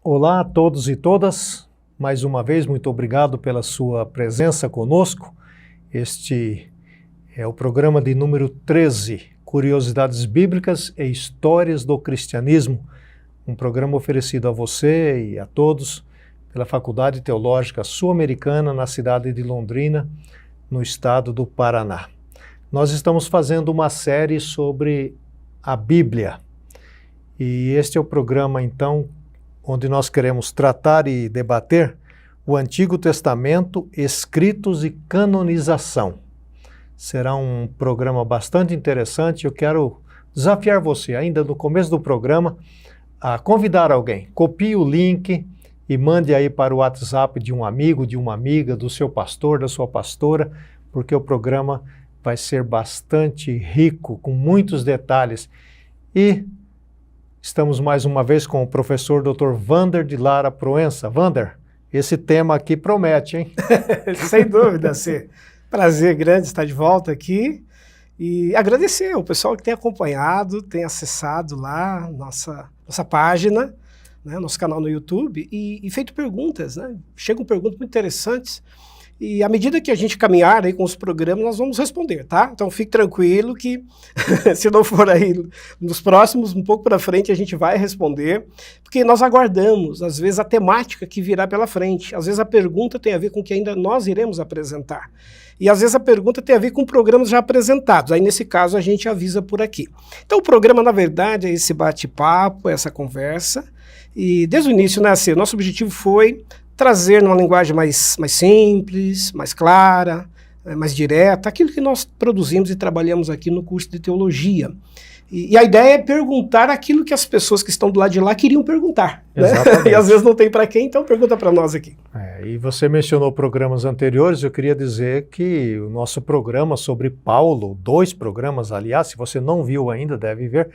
Olá a todos e todas, mais uma vez muito obrigado pela sua presença conosco. Este é o programa de número 13, Curiosidades Bíblicas e Histórias do Cristianismo, um programa oferecido a você e a todos pela Faculdade Teológica Sul-Americana na cidade de Londrina, no estado do Paraná. Nós estamos fazendo uma série sobre a Bíblia e este é o programa então onde nós queremos tratar e debater o Antigo Testamento, escritos e canonização. Será um programa bastante interessante. Eu quero desafiar você, ainda no começo do programa, a convidar alguém. Copie o link e mande aí para o WhatsApp de um amigo, de uma amiga, do seu pastor, da sua pastora, porque o programa vai ser bastante rico, com muitos detalhes. E estamos mais uma vez com o professor Dr. Wander de Lara Proença. Wander, esse tema aqui promete, hein? Sem dúvida, Cê. Prazer grande estar de volta aqui e agradecer ao pessoal que tem acompanhado, tem acessado lá nossa página, né, nosso canal no YouTube e feito perguntas, né? Chegam perguntas muito interessantes. E à medida que a gente caminhar aí com os programas, nós vamos responder, tá? Então fique tranquilo que, se não for aí nos próximos, um pouco para frente, a gente vai responder, porque nós aguardamos, às vezes, a temática que virá pela frente. Às vezes a pergunta tem a ver com o que ainda nós iremos apresentar. E às vezes a pergunta tem a ver com programas já apresentados. Aí, nesse caso, a gente avisa por aqui. Então o programa, na verdade, é esse bate-papo, essa conversa. E desde o início, né, assim, nosso objetivo foi trazer numa linguagem mais simples, mais clara, mais direta, aquilo que nós produzimos e trabalhamos aqui no curso de teologia. E a ideia é perguntar aquilo que as pessoas que estão do lado de lá queriam perguntar. Né? E às vezes não tem para quem, então pergunta para nós aqui. E você mencionou programas anteriores, eu queria dizer que o nosso programa sobre Paulo, 2 programas, aliás, se você não viu ainda, deve ver,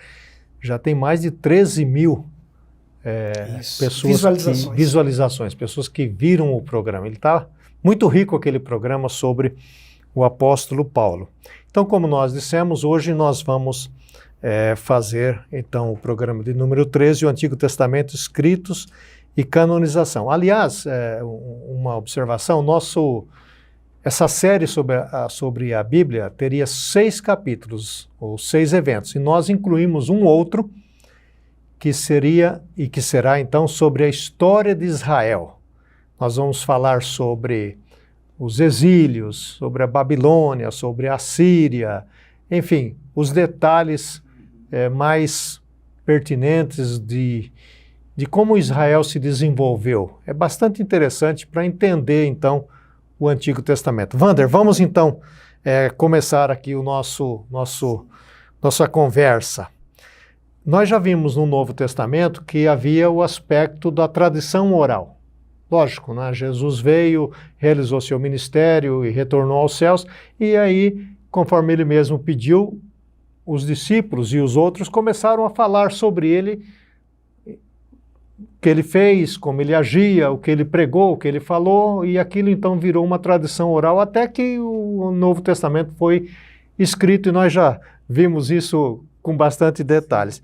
já tem mais de 13 mil visualizações, pessoas que viram o programa. Ele está muito rico, aquele programa sobre o apóstolo Paulo. Então, como nós dissemos, hoje nós vamos fazer então o programa de número 13, o Antigo Testamento, escritos e canonização. Aliás, uma observação, essa série sobre a Bíblia teria 6 capítulos, ou 6 eventos, e nós incluímos um outro que seria e que será então sobre a história de Israel. Nós vamos falar sobre os exílios, sobre a Babilônia, sobre a Síria, enfim, os detalhes mais pertinentes de como Israel se desenvolveu. É bastante interessante para entender então o Antigo Testamento. Wander, vamos então começar aqui o nossa conversa. Nós já vimos no Novo Testamento que havia o aspecto da tradição oral. Lógico, né? Jesus veio, realizou seu ministério e retornou aos céus, e aí, conforme ele mesmo pediu, os discípulos e os outros começaram a falar sobre ele, o que ele fez, como ele agia, o que ele pregou, o que ele falou, e aquilo então virou uma tradição oral, até que o Novo Testamento foi escrito, e nós já vimos isso com bastante detalhes.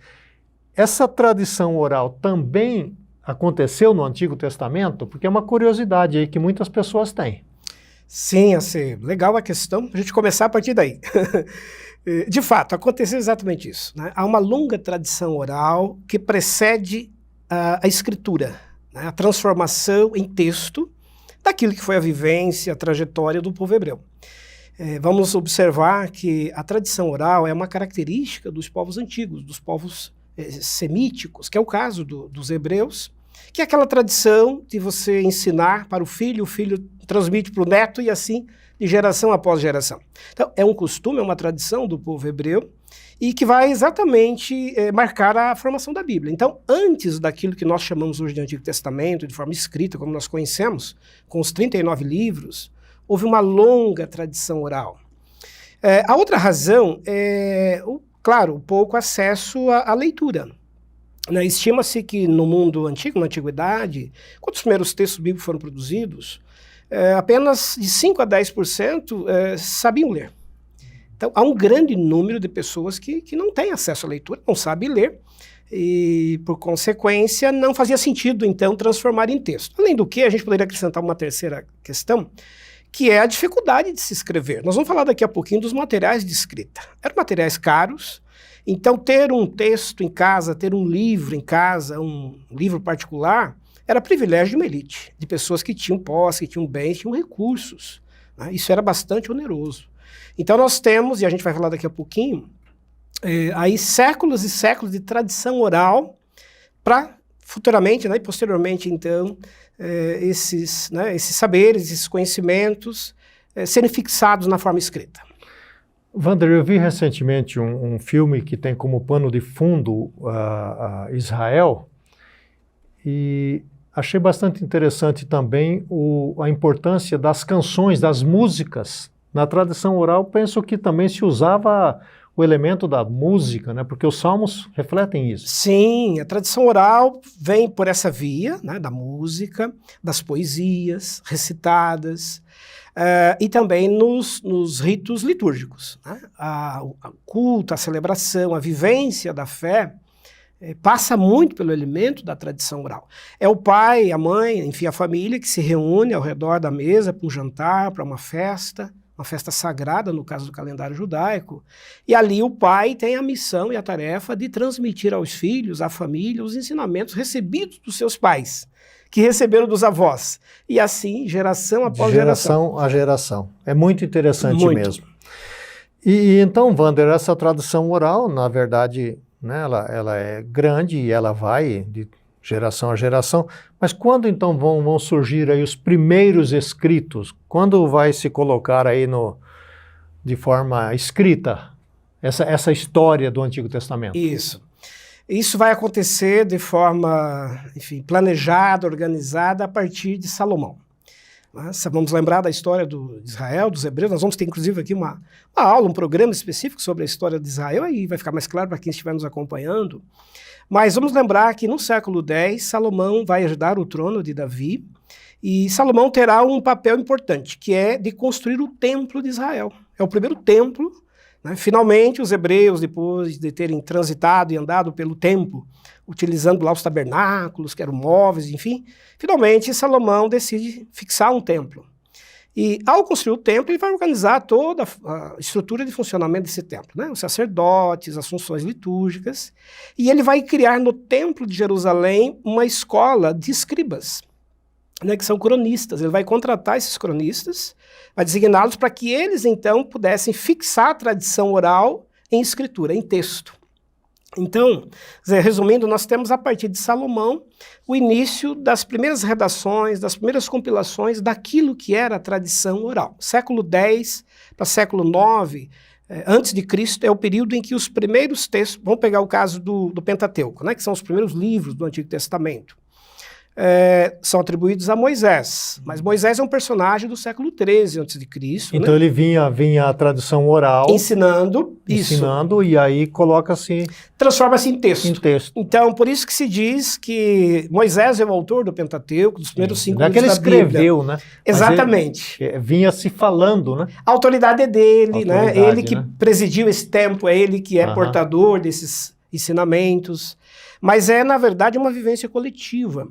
Essa tradição oral também aconteceu no Antigo Testamento? Porque é uma curiosidade aí que muitas pessoas têm. Sim, assim, legal a questão, a gente começar a partir daí. De fato, aconteceu exatamente isso, né? Há uma longa tradição oral que precede a escritura, né? A transformação em texto daquilo que foi a vivência, a trajetória do povo hebreu. Vamos observar que a tradição oral é uma característica dos povos antigos, dos povos semíticos, que é o caso dos hebreus, que é aquela tradição de você ensinar para o filho transmite para o neto e assim de geração após geração. Então, é um costume, é uma tradição do povo hebreu e que vai exatamente marcar a formação da Bíblia. Então, antes daquilo que nós chamamos hoje de Antigo Testamento, de forma escrita, como nós conhecemos, com os 39 livros, houve uma longa tradição oral. A outra razão é, claro, o pouco acesso à leitura. Estima-se que no mundo antigo, na antiguidade, quando os primeiros textos bíblicos foram produzidos, apenas de 5 a 10% sabiam ler. Então, há um grande número de pessoas que não têm acesso à leitura, não sabem ler, e, por consequência, não fazia sentido, então, transformar em texto. Além do que, a gente poderia acrescentar uma terceira questão, que é a dificuldade de se escrever. Nós vamos falar daqui a pouquinho dos materiais de escrita. Eram materiais caros, então ter um texto em casa, ter um livro em casa, um livro particular, era privilégio de uma elite, de pessoas que tinham posse, que tinham bens, tinham recursos, né? Isso era bastante oneroso. Então nós temos, e a gente vai falar daqui a pouquinho, aí séculos e séculos de tradição oral para futuramente, né, e posteriormente, então, esses saberes, esses conhecimentos serem fixados na forma escrita. Wander, eu vi recentemente um filme que tem como pano de fundo Israel e achei bastante interessante também a importância das canções, das músicas. Na tradição oral, penso que também se usava o elemento da música, né? Porque os salmos refletem isso. Sim, a tradição oral vem por essa via, né, da música, das poesias recitadas, e também nos ritos litúrgicos, né? O culto, a celebração, a vivência da fé passa muito pelo elemento da tradição oral. É o pai, a mãe, enfim, a família que se reúne ao redor da mesa para um jantar, para uma festa sagrada, no caso do calendário judaico, e ali o pai tem a missão e a tarefa de transmitir aos filhos, à família, os ensinamentos recebidos dos seus pais, que receberam dos avós, e assim, geração após geração. Geração a geração. É muito interessante Muito. mesmo. E então, Wander, essa tradição oral, na verdade, né, ela é grande e ela vai de geração a geração, mas quando então vão surgir aí os primeiros escritos? Quando vai se colocar aí de forma escrita essa história do Antigo Testamento? Isso vai acontecer de forma, enfim, planejada, organizada a partir de Salomão. Vamos lembrar da história de Israel, dos hebreus. Nós vamos ter, inclusive, aqui uma aula, um programa específico sobre a história de Israel, aí vai ficar mais claro para quem estiver nos acompanhando. Mas vamos lembrar que no século X, Salomão vai herdar o trono de Davi, e Salomão terá um papel importante, que é de construir o templo de Israel. É o primeiro templo, né? Finalmente, os hebreus, depois de terem transitado e andado pelo templo, utilizando lá os tabernáculos, que eram móveis, enfim, finalmente Salomão decide fixar um templo. E ao construir o templo, ele vai organizar toda a estrutura de funcionamento desse templo, né? Os sacerdotes, as funções litúrgicas, e ele vai criar no templo de Jerusalém uma escola de escribas, né, que são cronistas. Ele vai contratar esses cronistas, vai designá-los para que eles, então, pudessem fixar a tradição oral em escritura, em texto. Então, resumindo, nós temos a partir de Salomão o início das primeiras redações, das primeiras compilações daquilo que era a tradição oral. Século X para século IX, antes de Cristo, é o período em que os primeiros textos, vamos pegar o caso do Pentateuco, né, que são os primeiros livros do Antigo Testamento, são atribuídos a Moisés, mas Moisés é um personagem do século XIII a.C. Então, né? Ele vinha a tradição oral, ensinando, e aí coloca-se... transforma-se em texto. Então, por isso que se diz que Moisés é o autor do Pentateuco, dos primeiros 5 livros da Bíblia. Não é que ele escreveu, né? Exatamente. Vinha se falando, né? A autoridade é dele, né? Ele que presidiu esse tempo, é ele que é portador desses ensinamentos. Mas é, na verdade, uma vivência coletiva.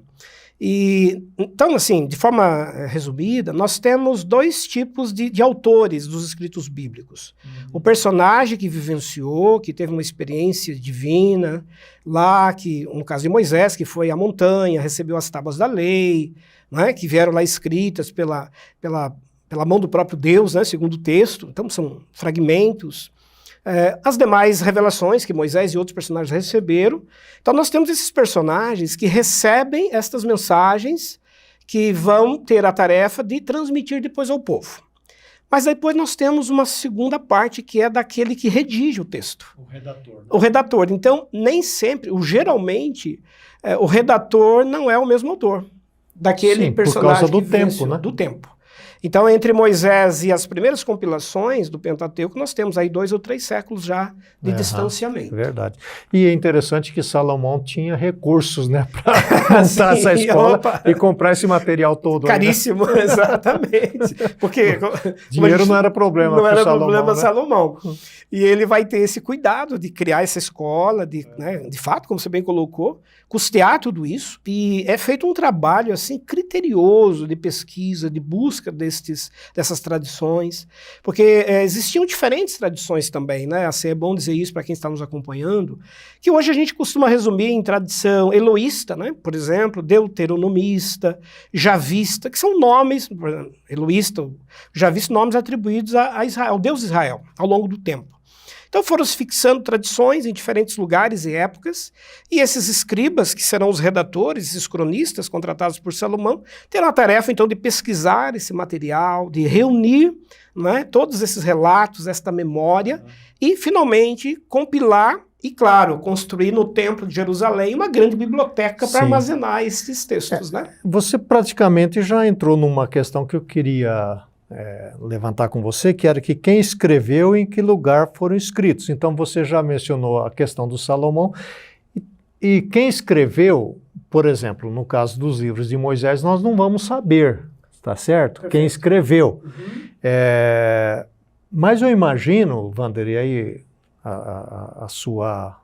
E, então, assim, de forma resumida, nós temos dois tipos de autores dos escritos bíblicos. O personagem que vivenciou, que teve uma experiência divina, lá, que, no caso de Moisés, que foi à montanha, recebeu as tábuas da lei, né, que vieram lá escritas pela mão do próprio Deus, né, segundo o texto. Então, são fragmentos. As demais revelações que Moisés e outros personagens receberam. Então nós temos esses personagens que recebem estas mensagens que vão ter a tarefa de transmitir depois ao povo. Mas depois nós temos uma segunda parte que é daquele que redige o texto. O redator. Né? O redator. Então nem sempre, geralmente, o redator não é o mesmo autor daquele personagem. Por causa do tempo, né? Do tempo. Então, entre Moisés e as primeiras compilações do Pentateuco, nós temos aí 2 ou 3 séculos já de distanciamento. Verdade. E é interessante que Salomão tinha recursos, né, para montar essa escola e comprar esse material todo. Caríssimo, né? Exatamente. Porque dinheiro não era problema para Salomão. Não era problema Salomão. E ele vai ter esse cuidado de criar essa escola, né, de fato, como você bem colocou, custear tudo isso. E é feito um trabalho assim criterioso de pesquisa, de busca dessas tradições, porque existiam diferentes tradições também, né? Assim, é bom dizer isso para quem está nos acompanhando, que hoje a gente costuma resumir em tradição eloísta, né? Por exemplo, deuteronomista, javista, que são nomes, por exemplo, eloísta, javista, nomes atribuídos a Israel, ao Deus Israel, ao longo do tempo. Então foram se fixando tradições em diferentes lugares e épocas, e esses escribas, que serão os redatores, esses cronistas contratados por Salomão, terão a tarefa então de pesquisar esse material, de reunir, né, todos esses relatos, esta memória, e finalmente compilar e, claro, construir no Templo de Jerusalém uma grande biblioteca para armazenar esses textos. Né? Você praticamente já entrou numa questão que eu queria levantar com você, que era que quem escreveu e em que lugar foram escritos. Então você já mencionou a questão do Salomão, e quem escreveu, por exemplo, no caso dos livros de Moisés, nós não vamos saber, tá certo? Perfeito. Quem escreveu. Mas eu imagino, Wander, e aí a sua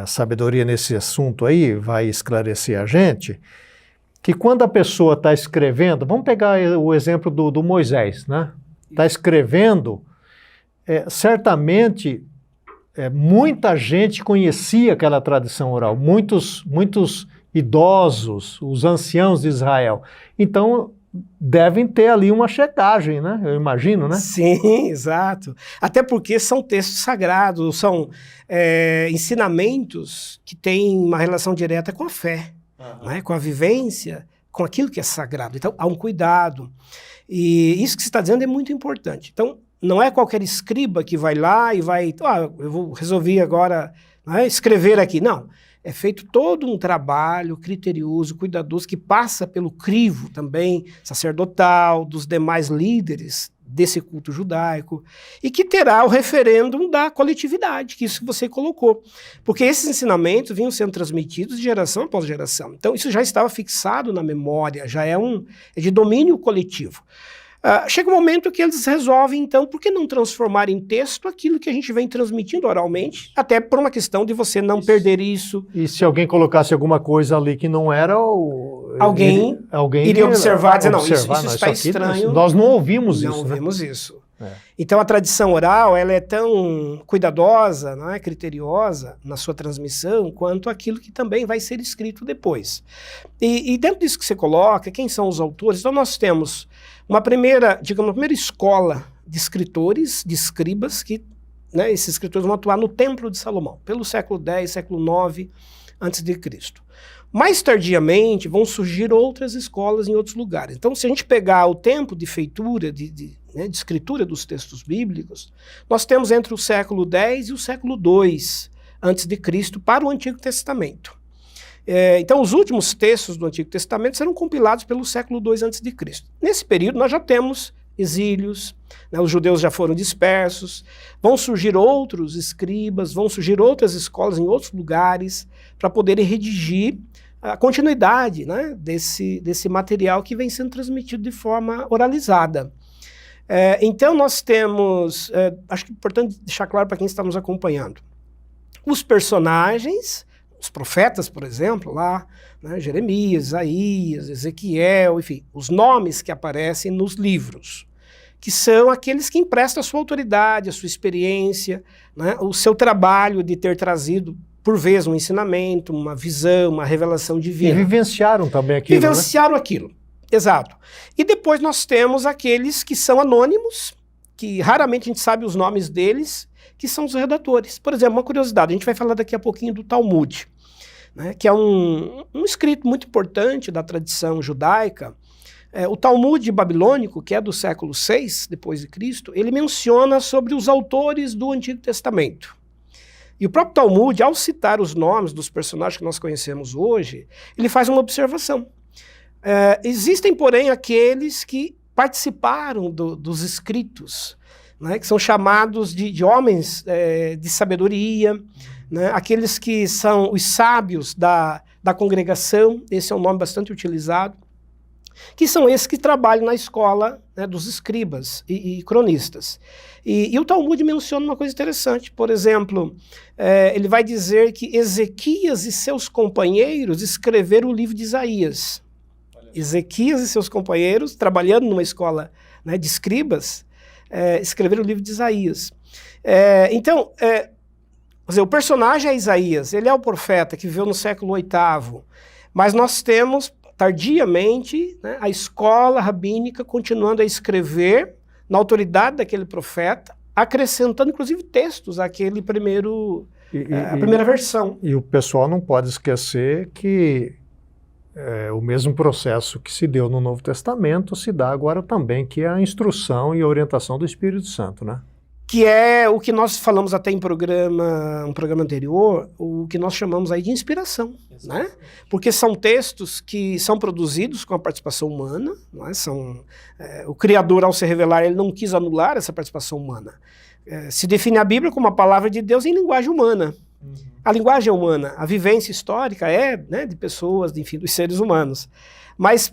sabedoria nesse assunto aí vai esclarecer a gente, que quando a pessoa está escrevendo, vamos pegar o exemplo do Moisés, né? Está escrevendo, certamente muita gente conhecia aquela tradição oral, muitos idosos, os anciãos de Israel. Então, devem ter ali uma checagem, né? Eu imagino, né? Sim, exato. Até porque são textos sagrados, são ensinamentos que têm uma relação direta com a fé. Né, com a vivência, com aquilo que é sagrado. Então, há um cuidado. E isso que você está dizendo é muito importante. Então, não é qualquer escriba que vai lá e vai... eu resolvi agora, né, escrever aqui. Não. É feito todo um trabalho criterioso, cuidadoso, que passa pelo crivo também sacerdotal, dos demais líderes desse culto judaico, e que terá o referêndum da coletividade, que isso você colocou. Porque esses ensinamentos vinham sendo transmitidos de geração após geração. Então isso já estava fixado na memória, já é de domínio coletivo. Chega um momento que eles resolvem, então, por que não transformar em texto aquilo que a gente vem transmitindo oralmente, até por uma questão de você não perder isso. E se alguém colocasse alguma coisa ali que não era, alguém iria observar, dizer, não, isso está estranho. Nós não ouvimos isso. Não ouvimos isso. Então a tradição oral, ela é tão cuidadosa, não é, criteriosa na sua transmissão, quanto aquilo que também vai ser escrito depois. E dentro disso que você coloca, quem são os autores? Então nós temos uma primeira escola de escritores, de escribas, que, né, esses escritores vão atuar no Templo de Salomão, pelo século X, século IX a.C. Mais tardiamente vão surgir outras escolas em outros lugares. Então, se a gente pegar o tempo de feitura, de escritura dos textos bíblicos, nós temos entre o século X e o século II a.C. para o Antigo Testamento. Então, os últimos textos do Antigo Testamento serão compilados pelo século II a.C. Nesse período, nós já temos exílios, né, os judeus já foram dispersos, vão surgir outros escribas, vão surgir outras escolas em outros lugares para poderem redigir a continuidade, né, desse material que vem sendo transmitido de forma oralizada. Então, nós temos, acho que é importante deixar claro para quem está nos acompanhando, os personagens, os profetas, por exemplo, lá, né, Jeremias, Isaías, Ezequiel, enfim, os nomes que aparecem nos livros, que são aqueles que emprestam a sua autoridade, a sua experiência, né, o seu trabalho de ter trazido, por vezes, um ensinamento, uma visão, uma revelação divina. E vivenciaram também aquilo, Vivenciaram, né? Aquilo, exato. E depois nós temos aqueles que são anônimos, que raramente a gente sabe os nomes deles, que são os redatores. Por exemplo, uma curiosidade, a gente vai falar daqui a pouquinho do Talmud, né, que é um escrito muito importante da tradição judaica. O Talmud babilônico, que é do século VI depois de Cristo, ele menciona sobre os autores do Antigo Testamento. E o próprio Talmud, ao citar os nomes dos personagens que nós conhecemos hoje, ele faz uma observação. Existem, porém, aqueles que participaram dos escritos, né, que são chamados de homens de sabedoria, né, aqueles que são os sábios da congregação, esse é um nome bastante utilizado, que são esses que trabalham na escola, né, dos escribas e cronistas. E o Talmud menciona uma coisa interessante, por exemplo, ele vai dizer que Ezequias e seus companheiros escreveram o livro de Isaías. Ezequias e seus companheiros, trabalhando numa escola, né, de escribas, escreveram o livro de Isaías. Então, quer dizer, o personagem é Isaías, ele é o profeta que viveu no século VIII, mas nós temos, tardiamente, né, a escola rabínica continuando a escrever na autoridade daquele profeta, acrescentando inclusive textos àquele primeiro, a primeira versão. E o pessoal não pode esquecer que o mesmo processo que se deu no Novo Testamento se dá agora também, que é a instrução e a orientação do Espírito Santo, né? Que é o que nós falamos até em um programa anterior, o que nós chamamos aí de inspiração, né? Porque são textos que são produzidos com a participação humana, não é? O Criador, ao se revelar, ele não quis anular essa participação humana. Se define a Bíblia como a palavra de Deus em linguagem humana. A linguagem é humana, a vivência histórica né, de pessoas, enfim, dos seres humanos. Mas,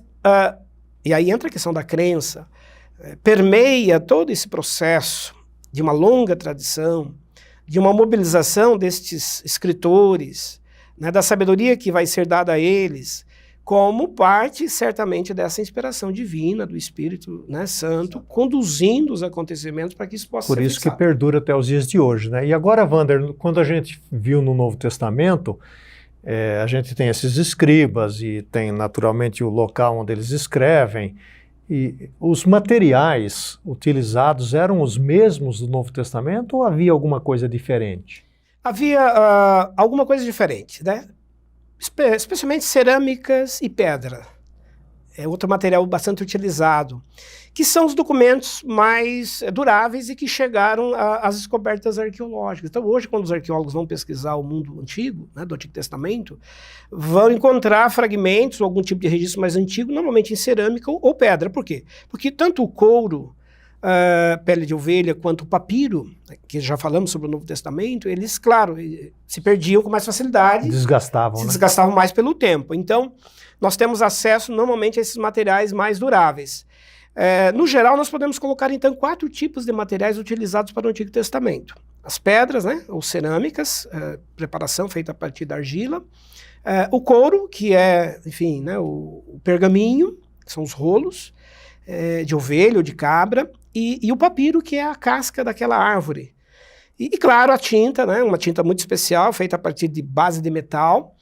e aí entra a questão da crença, permeia todo esse processo de uma longa tradição, de uma mobilização destes escritores, né, da sabedoria que vai ser dada a eles, como parte, certamente, dessa inspiração divina do Espírito, né, Santo, conduzindo os acontecimentos para que isso possa ser Por isso fixado. que perdura até os dias de hoje, né? E agora, Wander, quando a gente viu no Novo Testamento, a gente tem esses escribas e tem, naturalmente, o local onde eles escrevem, e os materiais utilizados eram os mesmos do Novo Testamento ou havia alguma coisa diferente? Havia alguma coisa diferente, né? Especialmente cerâmicas e pedra. É outro material bastante utilizado, que são os documentos mais duráveis e que chegaram às descobertas arqueológicas. Então hoje, quando os arqueólogos vão pesquisar o mundo antigo, né, do Antigo Testamento, vão encontrar fragmentos ou algum tipo de registro mais antigo, normalmente em cerâmica ou pedra. Por quê? Porque tanto o couro, pele de ovelha, quanto o papiro, que já falamos sobre o Novo Testamento, eles, claro, se perdiam com mais facilidade. Desgastavam, se né? desgastavam mais pelo tempo. Então, nós temos acesso normalmente a esses materiais mais duráveis. No geral, nós podemos colocar então 4 tipos de materiais utilizados para o Antigo Testamento. As pedras, né, ou cerâmicas, preparação feita a partir da argila. O couro, que é, enfim, né, o pergaminho, que são os rolos de ovelha ou de cabra. E o papiro, que é a casca daquela árvore. E claro, a tinta, né, uma tinta muito especial, feita a partir de base de metal,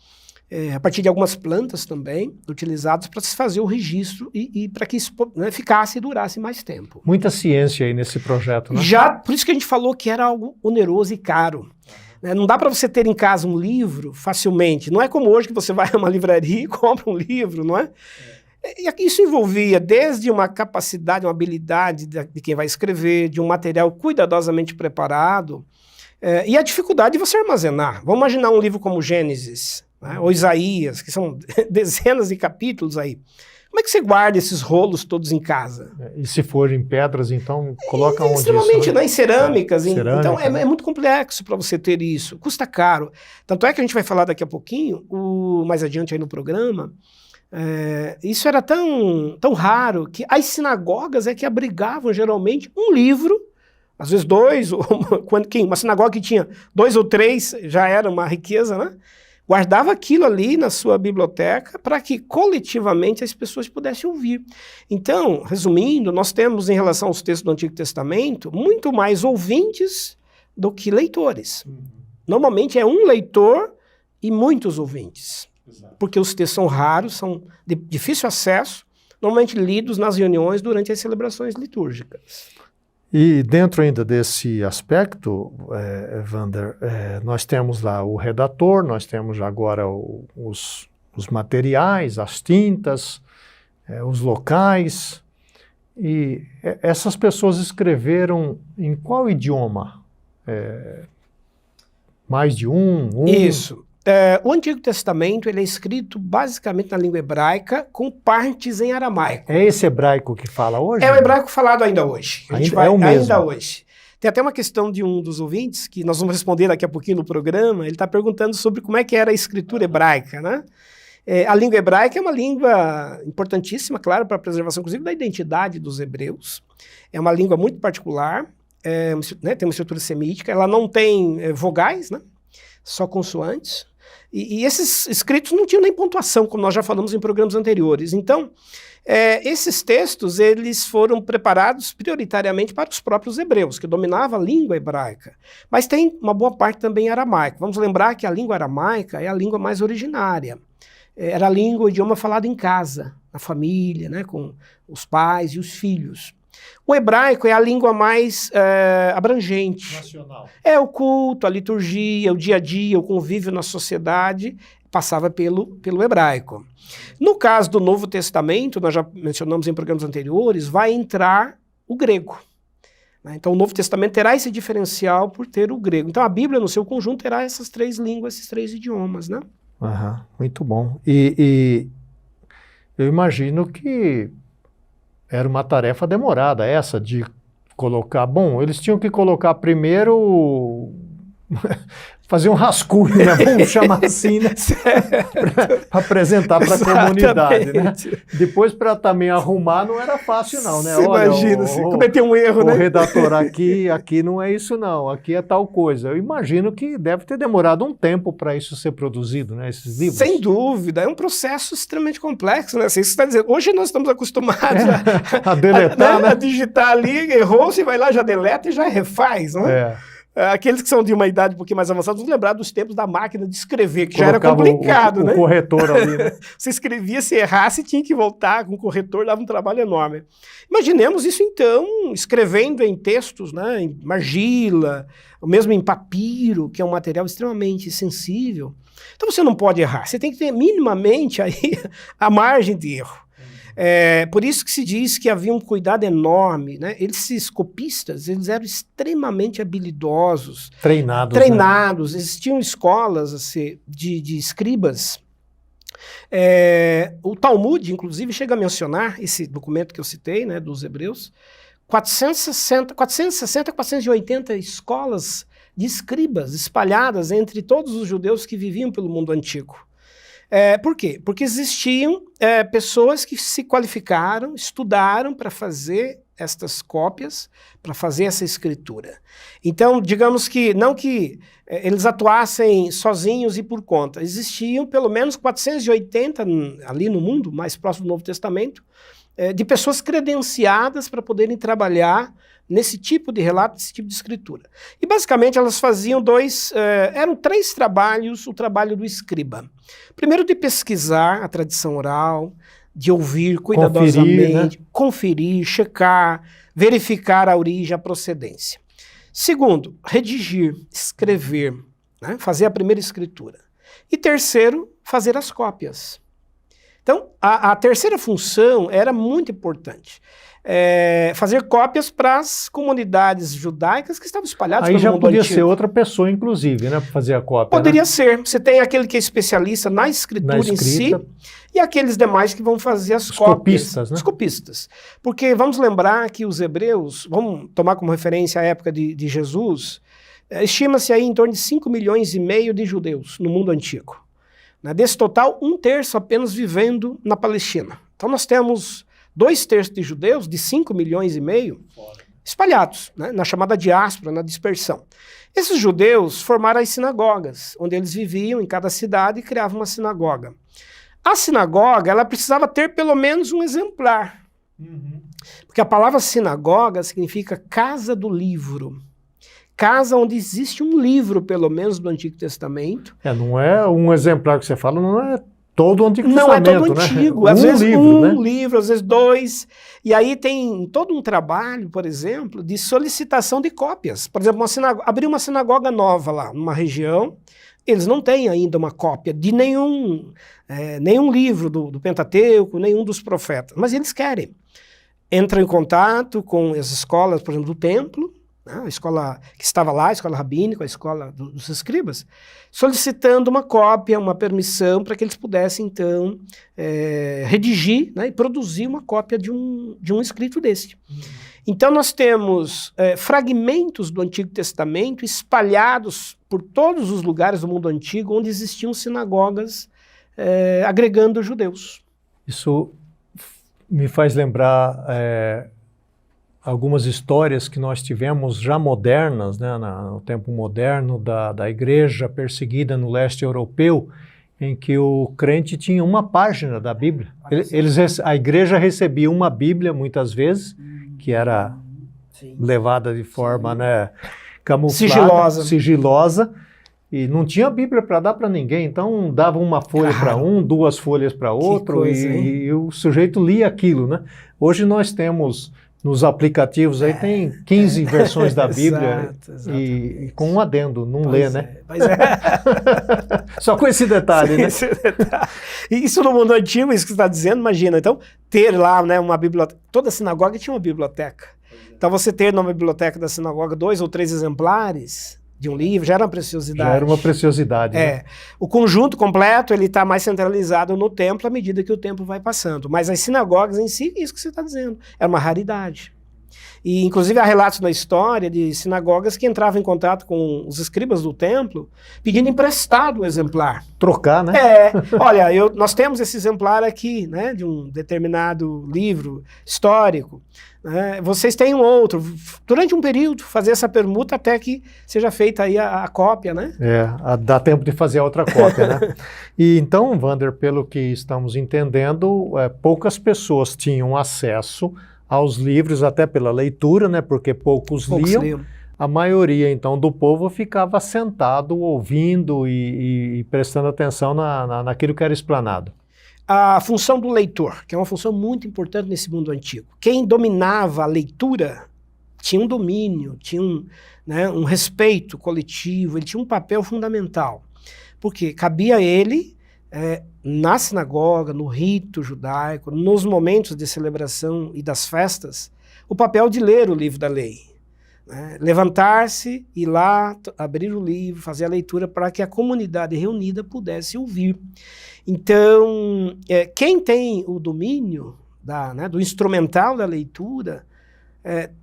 a partir de algumas plantas também, utilizadas para se fazer o registro e para que isso, né, ficasse e durasse mais tempo. Muita ciência aí nesse projeto, né? Por isso que a gente falou que era algo oneroso e caro. Não dá para você ter em casa um livro facilmente. Não é como hoje que você vai a uma livraria e compra um livro, não é? Isso envolvia desde uma capacidade, uma habilidade de quem vai escrever, de um material cuidadosamente preparado, e a dificuldade de você armazenar. Vamos imaginar um livro como Gênesis, né, ou Isaías, que são dezenas de capítulos aí. Como é que você guarda esses rolos todos em casa? E se for em pedras, então coloca onde extremamente, isso, né? Em cerâmicas. Cerâmica, então né? é muito complexo para você ter isso. Custa caro. Tanto é que a gente vai falar daqui a pouquinho, mais adiante aí no programa, isso era tão raro que as sinagogas que abrigavam geralmente um livro, às vezes 2, uma sinagoga que tinha 2 ou 3 já era uma riqueza, né? Guardava aquilo ali na sua biblioteca para que coletivamente as pessoas pudessem ouvir. Então, resumindo, nós temos em relação aos textos do Antigo Testamento muito mais ouvintes do que leitores. Normalmente é um leitor e muitos ouvintes. Porque os textos são raros, são de difícil acesso, normalmente lidos nas reuniões durante as celebrações litúrgicas. E dentro ainda desse aspecto, Wander, nós temos lá o redator, nós temos agora os materiais, as tintas, os locais, e essas pessoas escreveram em qual idioma? Mais de um? Isso. o Antigo Testamento ele é escrito basicamente na língua hebraica com partes em aramaico. É esse hebraico que fala hoje? É o hebraico falado ainda hoje. É o mesmo. Ainda hoje. Tem até uma questão de um dos ouvintes, que nós vamos responder daqui a pouquinho no programa, ele está perguntando sobre como é que era a escritura hebraica, né? A língua hebraica é uma língua importantíssima, claro, para a preservação, inclusive, da identidade dos hebreus. É uma língua muito particular, tem uma estrutura semítica, ela não tem vogais, né? Só consoantes. E esses escritos não tinham nem pontuação, como nós já falamos em programas anteriores. Então, esses textos eles foram preparados prioritariamente para os próprios hebreus, que dominavam a língua hebraica. Mas tem uma boa parte também aramaica. Vamos lembrar que a língua aramaica é a língua mais originária. Era a língua, o idioma falado em casa, na família, né, com os pais e os filhos. O hebraico é a língua mais abrangente. Nacional. É o culto, a liturgia, o dia a dia, o convívio na sociedade, passava pelo hebraico. No caso do Novo Testamento, nós já mencionamos em programas anteriores, vai entrar o grego. Então o Novo Testamento terá esse diferencial por ter o grego. Então a Bíblia, no seu conjunto, terá essas 3 línguas, esses 3 idiomas, né? Muito bom. E eu imagino que era uma tarefa demorada essa de colocar... Bom, eles tinham que colocar primeiro... fazer um rascunho, né? Vamos chamar assim, né? Para apresentar para a comunidade, né? Depois, para também arrumar, não era fácil não, né? Olha, imagina, se cometer um erro, né? O redator aqui não é isso não, aqui é tal coisa. Eu imagino que deve ter demorado um tempo para isso ser produzido, né? Esses livros. Sem dúvida, é um processo extremamente complexo, né? Você está dizendo, hoje nós estamos acostumados a deletar, né? A digitar ali, errou, você vai lá, já deleta e já refaz, né? Aqueles que são de uma idade um pouquinho mais avançada vão lembrar dos tempos da máquina de escrever, que já era complicado, né? O corretor ali, né? Você escrevia, se errasse, tinha que voltar com o corretor, dava um trabalho enorme. Imaginemos isso, então, escrevendo em textos, né? Em argila, ou mesmo em papiro, que é um material extremamente sensível. Então você não pode errar, você tem que ter minimamente aí a margem de erro. Por isso que se diz que havia um cuidado enorme, né? Esses copistas, eles eram extremamente habilidosos. Treinados. Né? Existiam escolas assim, de escribas. O Talmud, inclusive, chega a mencionar esse documento que eu citei, né, dos hebreus, 460, 480 escolas de escribas espalhadas entre todos os judeus que viviam pelo mundo antigo. Por quê? Porque existiam pessoas que se qualificaram, estudaram para fazer estas cópias, para fazer essa escritura. Então, digamos que, não que eles atuassem sozinhos e por conta, existiam pelo menos 480 ali no mundo, mais próximo do Novo Testamento, de pessoas credenciadas para poderem trabalhar nesse tipo de relato, nesse tipo de escritura. E basicamente elas faziam eram 3 trabalhos, o trabalho do escriba. Primeiro, de pesquisar a tradição oral, de ouvir cuidadosamente, conferir, checar, verificar a origem, a procedência. Segundo, redigir, escrever, né, fazer a primeira escritura. E terceiro, fazer as cópias. Então, a terceira função era muito importante. Fazer cópias para as comunidades judaicas que estavam espalhadas pelo mundo antigo. Aí já podia ser outra pessoa, inclusive, né, para fazer a cópia. Poderia né? ser. Você tem aquele que é especialista na escritura em si, e aqueles demais que vão fazer as cópias. Copistas, né? Os copistas. Porque vamos lembrar que os hebreus, vamos tomar como referência a época de Jesus, estima-se aí em torno de 5,5 milhões de judeus no mundo antigo. Desse total, 1/3 apenas vivendo na Palestina. Então nós temos 2/3 de judeus, de 5,5 milhões, espalhados, né, na chamada diáspora, na dispersão. Esses judeus formaram as sinagogas, onde eles viviam em cada cidade e criavam uma sinagoga. A sinagoga, ela precisava ter pelo menos um exemplar. Porque a palavra sinagoga significa casa do livro. Casa onde existe um livro, pelo menos, do Antigo Testamento. Não é um exemplar que você fala, não é todo o Antigo Testamento. Não, é todo antigo. Né? Às vezes um livro, às vezes 2. E aí tem todo um trabalho, por exemplo, de solicitação de cópias. Por exemplo, abrir uma sinagoga nova lá, numa região, eles não têm ainda uma cópia de nenhum livro do Pentateuco, nenhum dos profetas. Mas eles querem. Entram em contato com as escolas, por exemplo, do templo, né, a escola que estava lá, a escola rabínica, a escola dos escribas, solicitando uma cópia, uma permissão para que eles pudessem, então, redigir, né, e produzir uma cópia de um escrito desse. Então nós temos fragmentos do Antigo Testamento espalhados por todos os lugares do mundo antigo onde existiam sinagogas agregando judeus. Isso me faz lembrar algumas histórias que nós tivemos já modernas, né, no tempo moderno da igreja perseguida no leste europeu, em que o crente tinha uma página da Bíblia. A igreja recebia uma Bíblia, muitas vezes, que era levada de forma, né, camuflada, sigilosa, e não tinha Bíblia para dar para ninguém, então dava uma folha para um, 2 folhas para outro, e o sujeito lia aquilo, né? Hoje nós temos, nos aplicativos, aí tem 15 versões da Bíblia, e com um adendo, não lê, né? Pois é. Só com esse detalhe, né? Esse detalhe. Isso no mundo antigo, isso que você está dizendo, imagina, então, ter lá, né, uma biblioteca, toda sinagoga tinha uma biblioteca. Então você ter numa biblioteca da sinagoga 2 ou 3 exemplares de um livro já era uma preciosidade. Já era uma preciosidade. Né? O conjunto completo ele está mais centralizado no templo à medida que o tempo vai passando. Mas as sinagogas em si, isso que você está dizendo, é uma raridade. E, inclusive, há relatos na história de sinagogas que entravam em contato com os escribas do templo pedindo emprestado o exemplar. Trocar, né? Olha, nós temos esse exemplar aqui, né, de um determinado livro histórico. Né, vocês têm um outro. Durante um período, fazer essa permuta até que seja feita aí a cópia, né? Dá tempo de fazer a outra cópia, né? E então, Wander, pelo que estamos entendendo, poucas pessoas tinham acesso aos livros, até pela leitura, né, porque poucos liam. A maioria, então, do povo ficava sentado, ouvindo e prestando atenção naquilo que era explanado. A função do leitor, que é uma função muito importante nesse mundo antigo. Quem dominava a leitura tinha um domínio, tinha um respeito coletivo, ele tinha um papel fundamental. Porque cabia a ele, na sinagoga, no rito judaico, nos momentos de celebração e das festas, o papel de ler o livro da lei. Né? Levantar-se, ir lá, abrir o livro, fazer a leitura para que a comunidade reunida pudesse ouvir. Então, quem tem o domínio do instrumental da leitura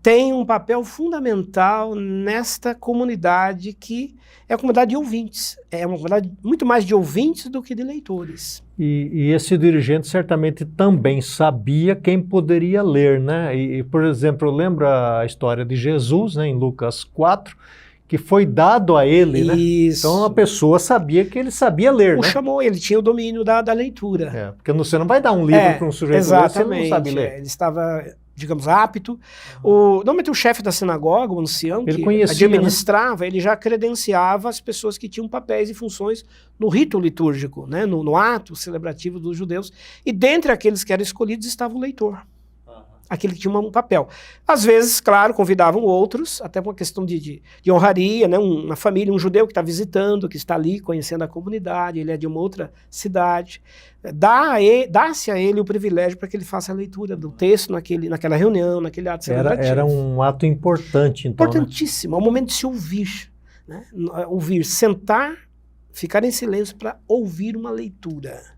tem um papel fundamental nesta comunidade que é a comunidade de ouvintes. É uma comunidade muito mais de ouvintes do que de leitores. E esse dirigente certamente também sabia quem poderia ler, né? Por exemplo, lembra a história de Jesus, né, em Lucas 4, que foi dado a ele, né? Então a pessoa sabia que ele sabia ler, né? Chamou, ele tinha o domínio da leitura. Porque você não vai dar um livro para um sujeito ler se ele não sabe ler. Ele estava, digamos, apto. Normalmente o chefe da sinagoga, o ancião, ele que conhecia, administrava, né? Ele já credenciava as pessoas que tinham papéis e funções no rito litúrgico, né? no ato celebrativo dos judeus. E dentre aqueles que eram escolhidos estava o leitor. Aquele que tinha um papel. Às vezes, claro, convidavam outros, até por uma questão de honraria, né? Uma família, um judeu que está visitando, que está ali conhecendo a comunidade, ele é de uma outra cidade. Dá-se a ele o privilégio para que ele faça a leitura do texto naquela reunião, naquele ato celebrativo. Era um ato importante, então. Importantíssimo, né? É o momento de se ouvir. Né? Ouvir, sentar, ficar em silêncio para ouvir uma leitura.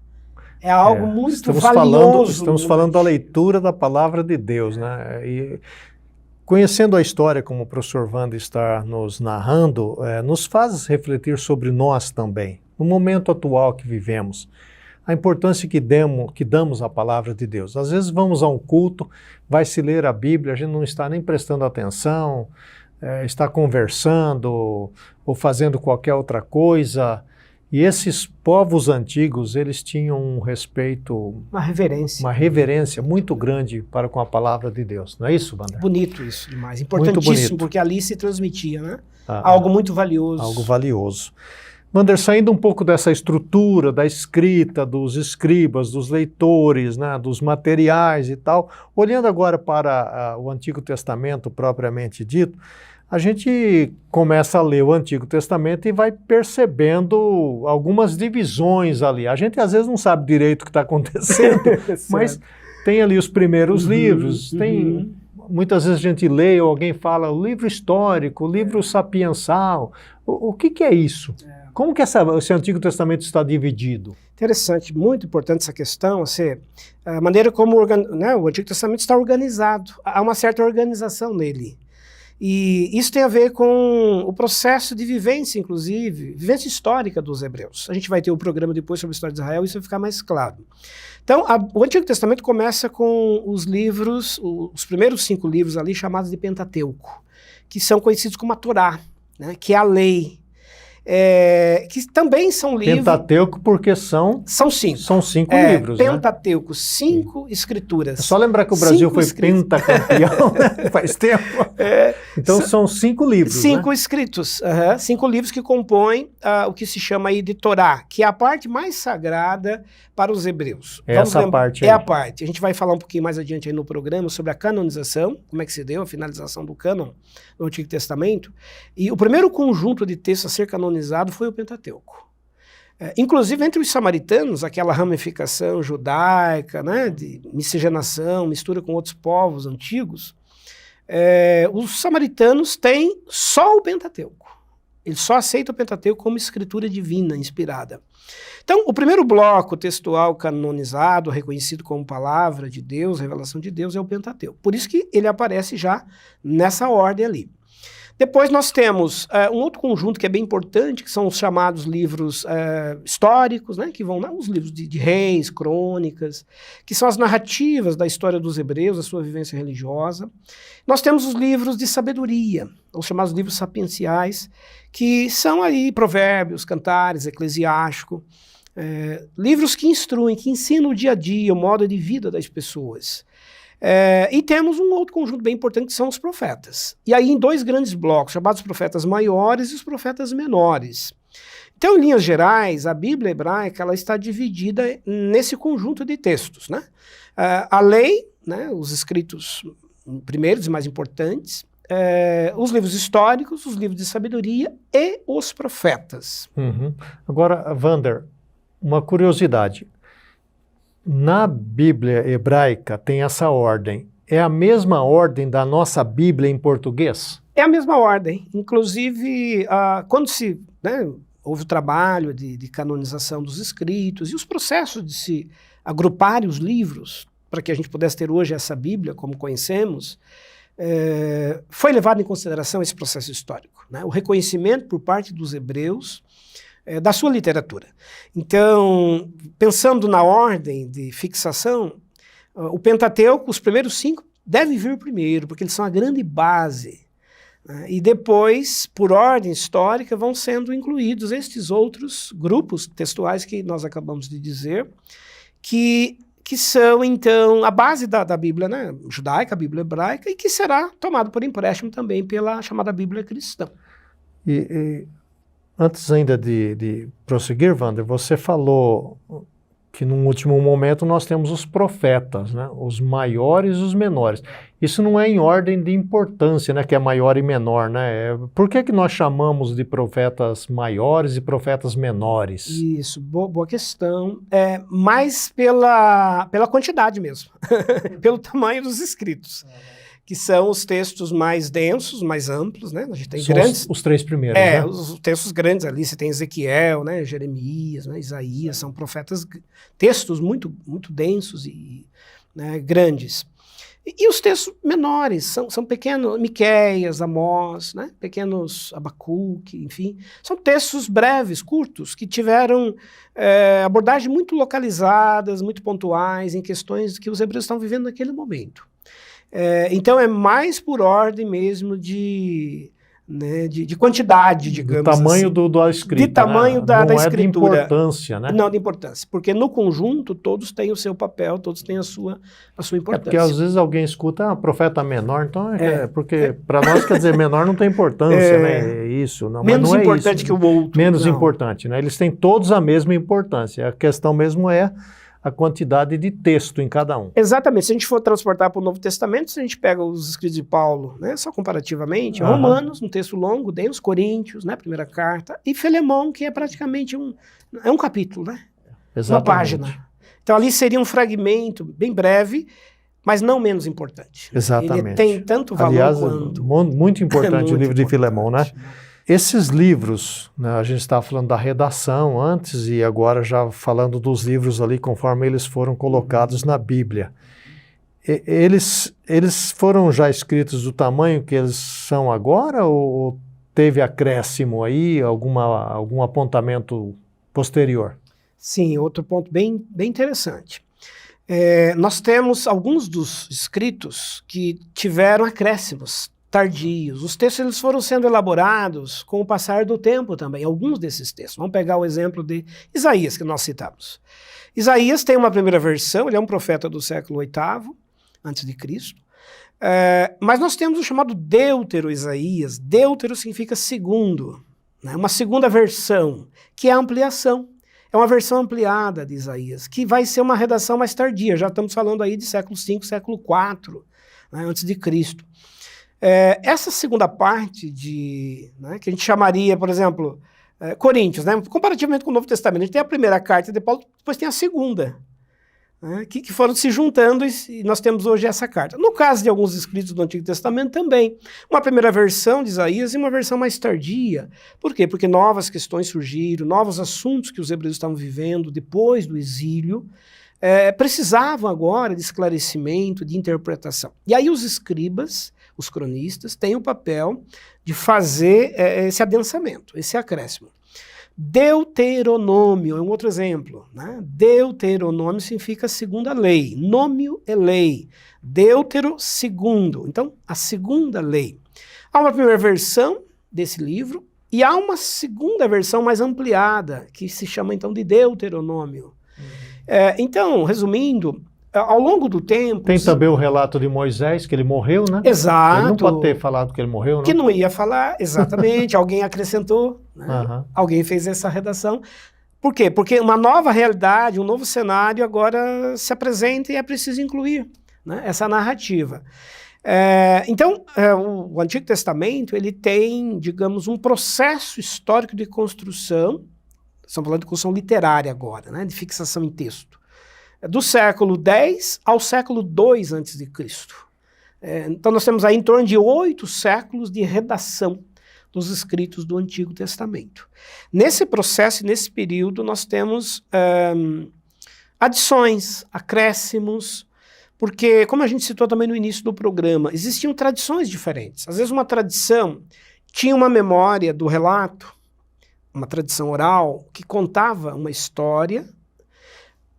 É algo muito valioso. Estamos falando da leitura da palavra de Deus, né? E conhecendo a história como o professor Wander está nos narrando, nos faz refletir sobre nós também, no momento atual que vivemos. A importância que damos à palavra de Deus. Às vezes vamos a um culto, vai se ler a Bíblia, a gente não está nem prestando atenção, está conversando ou fazendo qualquer outra coisa. E esses povos antigos, eles tinham um respeito, uma reverência muito grande para com a palavra de Deus. Não é isso, Wander? Bonito isso demais. Importantíssimo, porque ali se transmitia, né? Algo muito valioso. Algo valioso. Wander, saindo um pouco dessa estrutura da escrita, dos escribas, dos leitores, né, dos materiais e tal, olhando agora para o Antigo Testamento propriamente dito, a gente começa a ler o Antigo Testamento e vai percebendo algumas divisões ali. A gente às vezes não sabe direito o que está acontecendo, mas tem ali os primeiros livros, tem muitas vezes a gente lê ou alguém fala o livro histórico, o livro sapiensal. O que é isso? Como que esse Antigo Testamento está dividido? Interessante, muito importante essa questão, a maneira como o Antigo Testamento está organizado. Há uma certa organização nele. E isso tem a ver com o processo de vivência, inclusive, vivência histórica dos hebreus. A gente vai ter um programa depois sobre a história de Israel, isso vai ficar mais claro. Então, o Antigo Testamento começa com os livros, os primeiros 5 livros ali, chamados de Pentateuco, que são conhecidos como a Torá, né, que é a lei. Que também são livros... Pentateuco porque são 5. São 5 livros, Pentateuco, 5 escrituras. É só lembrar que o Brasil foi pentacampeão, né? Faz tempo. Então são 5 livros, 5 né? escritos, 5 livros que compõem o que se chama aí de Torá, que é a parte mais sagrada para os hebreus. Essa parte aí. É a parte. A gente vai falar um pouquinho mais adiante aí no programa sobre a canonização, como é que se deu a finalização do cânon no Antigo Testamento. E o primeiro conjunto de textos a ser canonizado foi o Pentateuco. Inclusive, entre os samaritanos, aquela ramificação judaica, né, de miscigenação, mistura com outros povos antigos, os samaritanos têm só o Pentateuco. Eles só aceitam o Pentateuco como escritura divina, inspirada. Então, o primeiro bloco textual canonizado, reconhecido como palavra de Deus, revelação de Deus, é o Pentateuco. Por isso que ele aparece já nessa ordem ali. Depois nós temos um outro conjunto que é bem importante, que são os chamados livros históricos, né, que vão os livros de reis, crônicas, que são as narrativas da história dos hebreus, da sua vivência religiosa. Nós temos os livros de sabedoria, os chamados livros sapienciais, que são aí provérbios, cantares, eclesiástico, livros que instruem, que ensinam o dia a dia, o modo de vida das pessoas. E temos um outro conjunto bem importante que são os profetas. E aí em 2 grandes blocos, chamados profetas maiores e os profetas menores. Então, em linhas gerais, a Bíblia hebraica ela está dividida nesse conjunto de textos, né? A lei, né, os escritos primeiros e mais importantes, os livros históricos, os livros de sabedoria e os profetas. Uhum. Agora, Wander, uma curiosidade. Na Bíblia hebraica tem essa ordem. É a mesma ordem da nossa Bíblia em português? É a mesma ordem. Inclusive, quando houve o trabalho de canonização dos escritos e os processos de se agruparem os livros para que a gente pudesse ter hoje essa Bíblia como conhecemos, foi levado em consideração esse processo histórico, né? O reconhecimento por parte dos hebreus da sua literatura. Então, pensando na ordem de fixação, o Pentateuco, os primeiros 5, devem vir primeiro, porque eles são a grande base. Né? E depois, por ordem histórica, vão sendo incluídos estes outros grupos textuais que nós acabamos de dizer, que são, então, a base da Bíblia, né, judaica, a Bíblia hebraica, e que será tomado por empréstimo também pela chamada Bíblia cristã. Antes ainda de prosseguir, Wander, você falou que num último momento nós temos os profetas, né? Os maiores e os menores. Isso não é em ordem de importância, né? Que é maior e menor, né? Por que nós chamamos de profetas maiores e profetas menores? Isso, boa questão. Mais pela quantidade mesmo, pelo tamanho dos escritos. Que são os textos mais densos, mais amplos, né? A gente tem grandes... os 3 primeiros, né? Os textos grandes ali, você tem Ezequiel, né? Jeremias, né? Isaías, são profetas, textos muito, muito densos e né? Grandes. E os textos menores, são pequenos, Miqueias, Amós, né? Pequenos Abacuque, enfim. São textos breves, curtos, que tiveram abordagens muito localizadas, muito pontuais, em questões que os hebreus estão vivendo naquele momento. Então é mais por ordem mesmo de quantidade, digamos assim. Do tamanho da escrita, de tamanho né? da Não escritura. É de importância, né? Não de importância, porque no conjunto todos têm o seu papel, todos têm a sua importância. Porque às vezes alguém escuta profeta menor, então porque para nós quer dizer menor não tem importância, né? Isso, não, menos mas não importante isso, que o outro. Menos importante, né? Eles têm todos a mesma importância. A questão mesmo é a quantidade de texto em cada um. Exatamente. Se a gente for transportar para o Novo Testamento, se a gente pega os escritos de Paulo, né, só comparativamente, Romanos, um texto longo, os Coríntios, né, primeira carta, e Filemão, que é praticamente um capítulo, né? Exatamente. Uma página. Então ali seria um fragmento bem breve, mas não menos importante. Exatamente. Ele tem tanto valor Aliás, quanto... muito importante muito o livro de Filemão, né? importante. Esses livros, né, a gente estava falando da redação antes e agora já falando dos livros ali conforme eles foram colocados na Bíblia. Eles foram já escritos do tamanho que eles são agora ou teve acréscimo aí, algum apontamento posterior? Sim, outro ponto bem interessante. Nós temos alguns dos escritos que tiveram acréscimos tardios. Os textos eles foram sendo elaborados com o passar do tempo também, alguns desses textos. Vamos pegar o exemplo de Isaías, que nós citamos. Isaías tem uma primeira versão, ele é um profeta do século VIII, antes de Cristo, mas nós temos o chamado Deutero-Isaías. Deutero significa segundo, né? Uma segunda versão, que é a ampliação. É uma versão ampliada de Isaías, que vai ser uma redação mais tardia. Já estamos falando aí de século V, século IV, né, antes de Cristo. Essa segunda parte, né, que a gente chamaria, por exemplo, Coríntios, né, comparativamente com o Novo Testamento, a gente tem a primeira carta de Paulo, depois tem a segunda, né, que foram se juntando e nós temos hoje essa carta. No caso de alguns escritos do Antigo Testamento também, uma primeira versão de Isaías e uma versão mais tardia. Por quê? Porque novas questões surgiram, novos assuntos que os hebreus estavam vivendo depois do exílio, precisavam agora de esclarecimento, de interpretação. E aí os escribas, os cronistas, têm o papel de fazer esse adensamento, esse acréscimo. Deuteronômio é um outro exemplo, né? Deuteronômio significa segunda lei, nômio é lei, deutero, segundo. Então, a segunda lei. Há uma primeira versão desse livro e há uma segunda versão mais ampliada, que se chama então de Deuteronômio. Então, resumindo, ao longo do tempo... Tem também o relato de Moisés, que ele morreu, né? Exato. Ele não pode ter falado que ele morreu, não? Que não ia falar, exatamente. Alguém acrescentou, né? Uhum. Alguém fez essa redação. Por quê? Porque uma nova realidade, um novo cenário agora se apresenta e é preciso incluir, né, essa narrativa. Então, o Antigo Testamento, ele tem, digamos, um processo histórico de construção, estamos falando de construção literária agora, né, de fixação em texto, do século X ao século II a.C. Então nós temos aí em torno de 8 séculos de redação dos escritos do Antigo Testamento. Nesse processo, nesse período, nós temos adições, acréscimos, porque, como a gente citou também no início do programa, existiam tradições diferentes. Às vezes uma tradição tinha uma memória do relato, uma tradição oral, que contava uma história.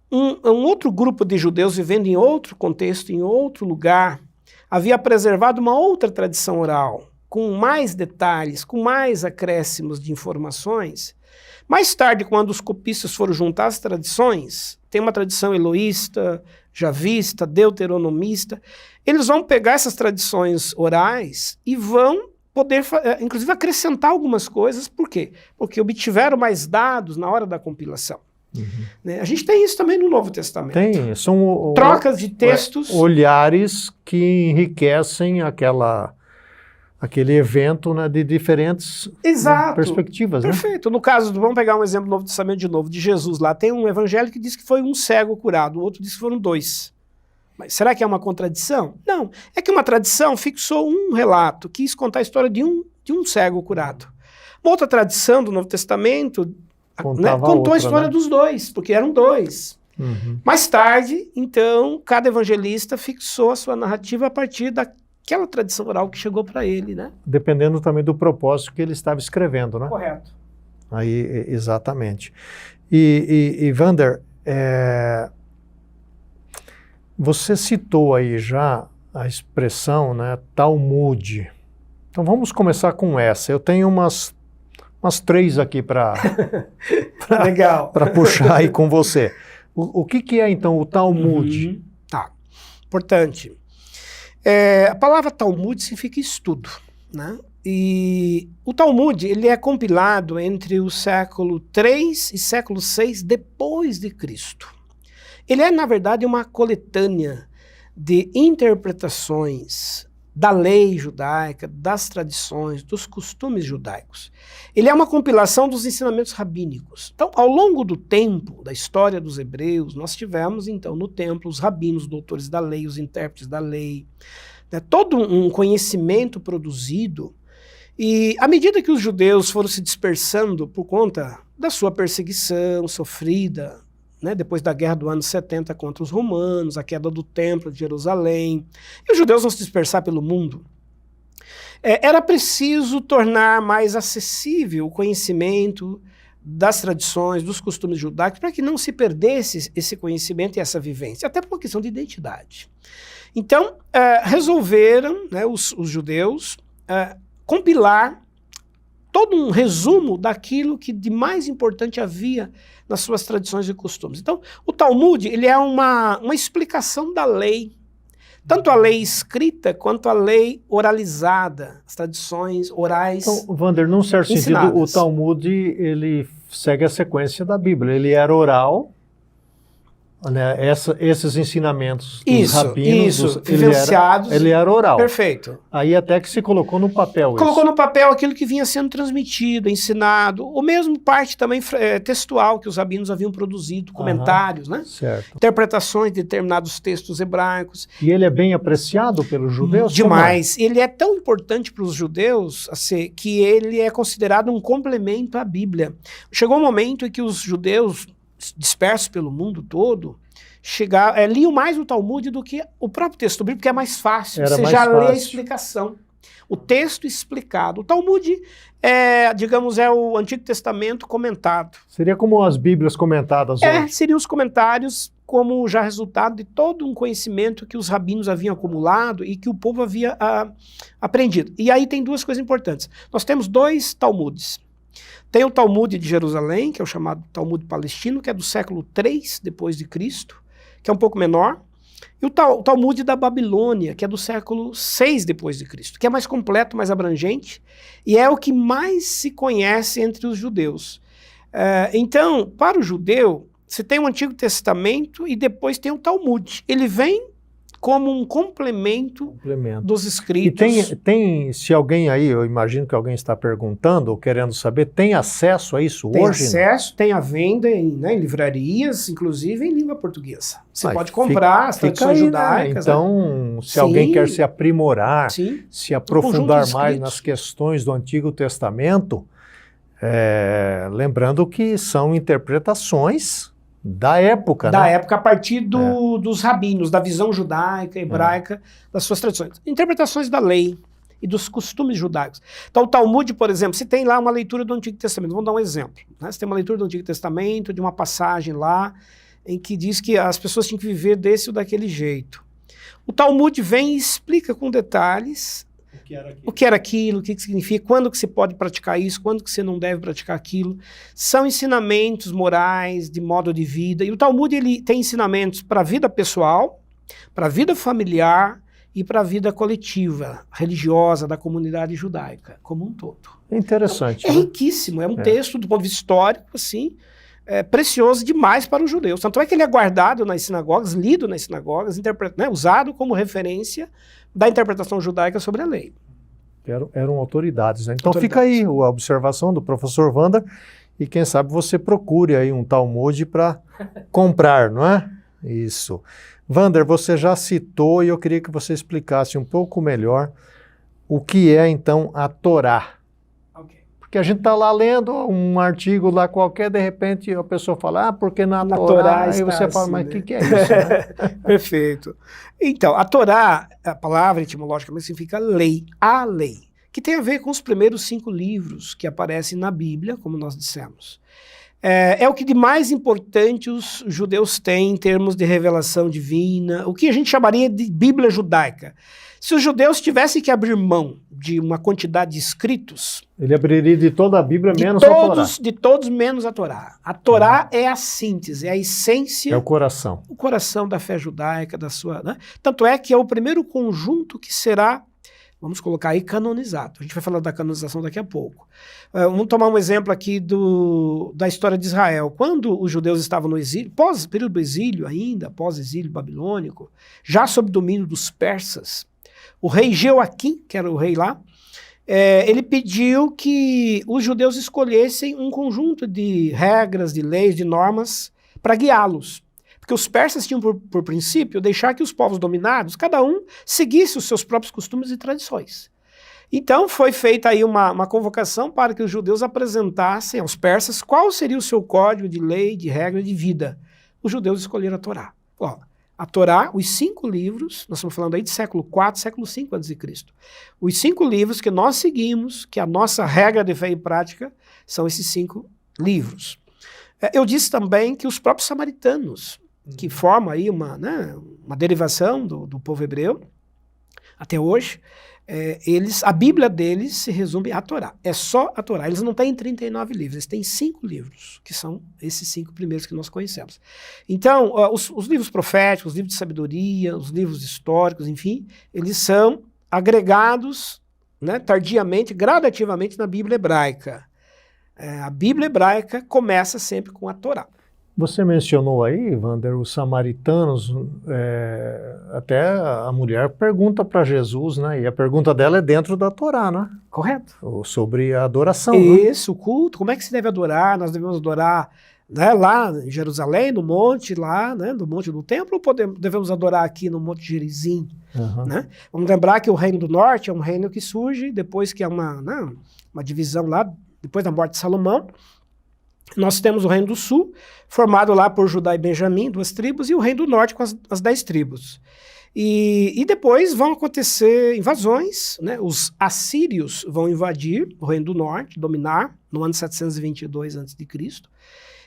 Um outro grupo de judeus vivendo em outro contexto, em outro lugar, havia preservado uma outra tradição oral, com mais detalhes, com mais acréscimos de informações. Mais tarde, quando os copistas foram juntar as tradições, tem uma tradição eloísta, javista, deuteronomista, eles vão pegar essas tradições orais e vão poder, inclusive, acrescentar algumas coisas. Por quê? Porque obtiveram mais dados na hora da compilação. Uhum. Né? A gente tem isso também no Novo Testamento. Tem, são trocas de textos. Olhares que enriquecem aquele evento, né, de diferentes perspectivas. Perfeito. Né? No caso, vamos pegar um exemplo do Novo Testamento de novo, de Jesus lá. Tem um evangelho que diz que foi um cego curado, o outro diz que foram 2. Mas será que é uma contradição? Não. É que uma tradição fixou um relato, quis contar a história de um cego curado. Uma outra tradição do Novo Testamento contou a história dos 2, porque eram 2. Uhum. Mais tarde, então, cada evangelista fixou a sua narrativa a partir daquela tradição oral que chegou para ele, né? Dependendo também do propósito que ele estava escrevendo, né? Correto. Aí, exatamente. E Wander, você citou aí já a expressão, né, Talmud. Então vamos começar com essa. Eu tenho umas 3 aqui para puxar aí com você. O que é então o Talmud? Uhum. Tá, importante. A palavra Talmud significa estudo, né? E o Talmud, ele é compilado entre o século III e século VI depois de Cristo. Ele é, na verdade, uma coletânea de interpretações da lei judaica, das tradições, dos costumes judaicos. Ele é uma compilação dos ensinamentos rabínicos. Então, ao longo do tempo, da história dos hebreus, nós tivemos, então, no templo, os rabinos, os doutores da lei, os intérpretes da lei, né, todo um conhecimento produzido. E à medida que os judeus foram se dispersando por conta da sua perseguição sofrida, né, depois da guerra do ano 70 contra os romanos, a queda do templo de Jerusalém, e os judeus vão se dispersar pelo mundo, era preciso tornar mais acessível o conhecimento das tradições, dos costumes judaicos, para que não se perdesse esse conhecimento e essa vivência, até por uma questão de identidade. Então, resolveram, né, os judeus compilar todo um resumo daquilo que de mais importante havia nas suas tradições e costumes. Então, o Talmud, ele é uma explicação da lei, tanto a lei escrita quanto a lei oralizada, as tradições orais. Então, Wander, num certo ensinadas. sentido, o Talmud, ele segue a sequência da Bíblia. Ele era oral, né, esses ensinamentos dos rabinos, vivenciados. Ele era oral. Perfeito. Aí até que se colocou no papel Colocou isso. no papel aquilo que vinha sendo transmitido, ensinado, ou mesmo parte também textual que os rabinos haviam produzido, comentários, né? Certo. Interpretações de determinados textos hebraicos. E ele é bem apreciado pelos judeus? Demais. Ele é tão importante para os judeus assim, que ele é considerado um complemento à Bíblia. Chegou um momento em que os judeus dispersos pelo mundo todo, liam mais o Talmud do que o próprio texto bíblico, porque é mais fácil. Você já lê a explicação. O texto explicado. O Talmud digamos, é o Antigo Testamento comentado. Seria como as Bíblias comentadas hoje? Seriam os comentários como já resultado de todo um conhecimento que os rabinos haviam acumulado e que o povo havia aprendido. E aí tem duas coisas importantes. Nós temos 2 Talmudes. Tem o Talmud de Jerusalém, que é o chamado Talmud palestino, que é do século III depois de Cristo, que é um pouco menor, e o Talmud da Babilônia, que é do século VI depois de Cristo, que é mais completo, mais abrangente, e é o que mais se conhece entre os judeus. Então, para o judeu, você tem o Antigo Testamento e depois tem o Talmud. Ele vem como um complemento dos escritos. E tem, se alguém aí, eu imagino que alguém está perguntando ou querendo saber, tem acesso a isso tem hoje? Tem acesso, tem a venda em livrarias, inclusive em língua portuguesa. Você pode comprar as tradições judaicas. Né? Então, se alguém quer se aprimorar, se aprofundar mais nas questões do Antigo Testamento, lembrando que são interpretações da época, da época, a partir dos rabinos, da visão judaica, hebraica, das suas tradições. Interpretações da lei e dos costumes judaicos. Então, o Talmud, por exemplo, se tem lá uma leitura do Antigo Testamento, vamos dar um exemplo. Né? Você tem uma leitura do Antigo Testamento, de uma passagem lá, em que diz que as pessoas tinham que viver desse ou daquele jeito. O Talmud vem e explica com detalhes o que era aquilo, o que significa, quando que se pode praticar isso, quando que você não deve praticar aquilo. São ensinamentos morais, de modo de vida. E o Talmud ele tem ensinamentos para a vida pessoal, para a vida familiar e para a vida coletiva, religiosa, da comunidade judaica, como um todo. Interessante. Então, riquíssimo, é um texto, do ponto de vista histórico, assim, precioso demais para os judeus. Tanto é que ele é guardado nas sinagogas, lido nas sinagogas, usado como referência da interpretação judaica sobre a lei. Eram autoridades, né? Então fica aí a observação do professor Wander e quem sabe você procure aí um Talmud para comprar, não é? Isso. Wander, você já citou e eu queria que você explicasse um pouco melhor o que é então a Torá. Porque a gente está lá lendo um artigo lá qualquer, de repente a pessoa fala, porque na Torá, aí você fala, mas o que é isso? Né? Perfeito. Então, a Torá, a palavra etimologicamente significa lei, a lei, que tem a ver com os primeiros 5 livros que aparecem na Bíblia, como nós dissemos. É o que de mais importante os judeus têm em termos de revelação divina, o que a gente chamaria de Bíblia judaica. Se os judeus tivessem que abrir mão de uma quantidade de escritos... Ele abriria de toda a Bíblia, menos a Torá. De todos, menos a Torá. A Torá é a síntese, é a essência... É o coração. O coração da fé judaica, da sua... Né? Tanto é que é o primeiro conjunto que será, vamos colocar aí, canonizado. A gente vai falar da canonização daqui a pouco. Vamos tomar um exemplo aqui da história de Israel. Quando os judeus estavam no exílio, pós-período do exílio ainda, pós-exílio babilônico, já sob domínio dos persas, o rei Jeoaquim, que era o rei lá, ele pediu que os judeus escolhessem um conjunto de regras, de leis, de normas para guiá-los. Porque os persas tinham por princípio deixar que os povos dominados, cada um, seguisse os seus próprios costumes e tradições. Então foi feita aí uma convocação para que os judeus apresentassem aos persas qual seria o seu código de lei, de regra, de vida. Os judeus escolheram a Torá. Ó, a Torá, os 5 livros, nós estamos falando aí de século IV, século V a.C. Os 5 livros que nós seguimos, que a nossa regra de fé e prática, são esses 5 livros. Eu disse também que os próprios samaritanos, que formam aí uma derivação do povo hebreu, até hoje, a Bíblia deles se resume à Torá. É só a Torá. Eles não têm 39 livros, eles têm 5 livros, que são esses 5 primeiros que nós conhecemos. Então, os livros proféticos, os livros de sabedoria, os livros históricos, enfim, eles são agregados, né, tardiamente, gradativamente na Bíblia hebraica. A Bíblia hebraica começa sempre com a Torá. Você mencionou aí, Wander, os samaritanos, até a mulher pergunta para Jesus, né? E a pergunta dela é dentro da Torá, né? Correto. Sobre a adoração. Isso, né? O culto, como é que se deve adorar? Nós devemos adorar, né, lá em Jerusalém, no monte lá, né, no monte do templo, ou devemos adorar aqui no Monte Gerizim? Né? Vamos lembrar que o Reino do Norte é um reino que surge depois que há uma divisão lá, depois da morte de Salomão. Nós temos o Reino do Sul, formado lá por Judá e Benjamim, 2 tribos, e o Reino do Norte com as 10 tribos. E depois vão acontecer invasões, né? Os assírios vão invadir o Reino do Norte, dominar, no ano 722 a.C.,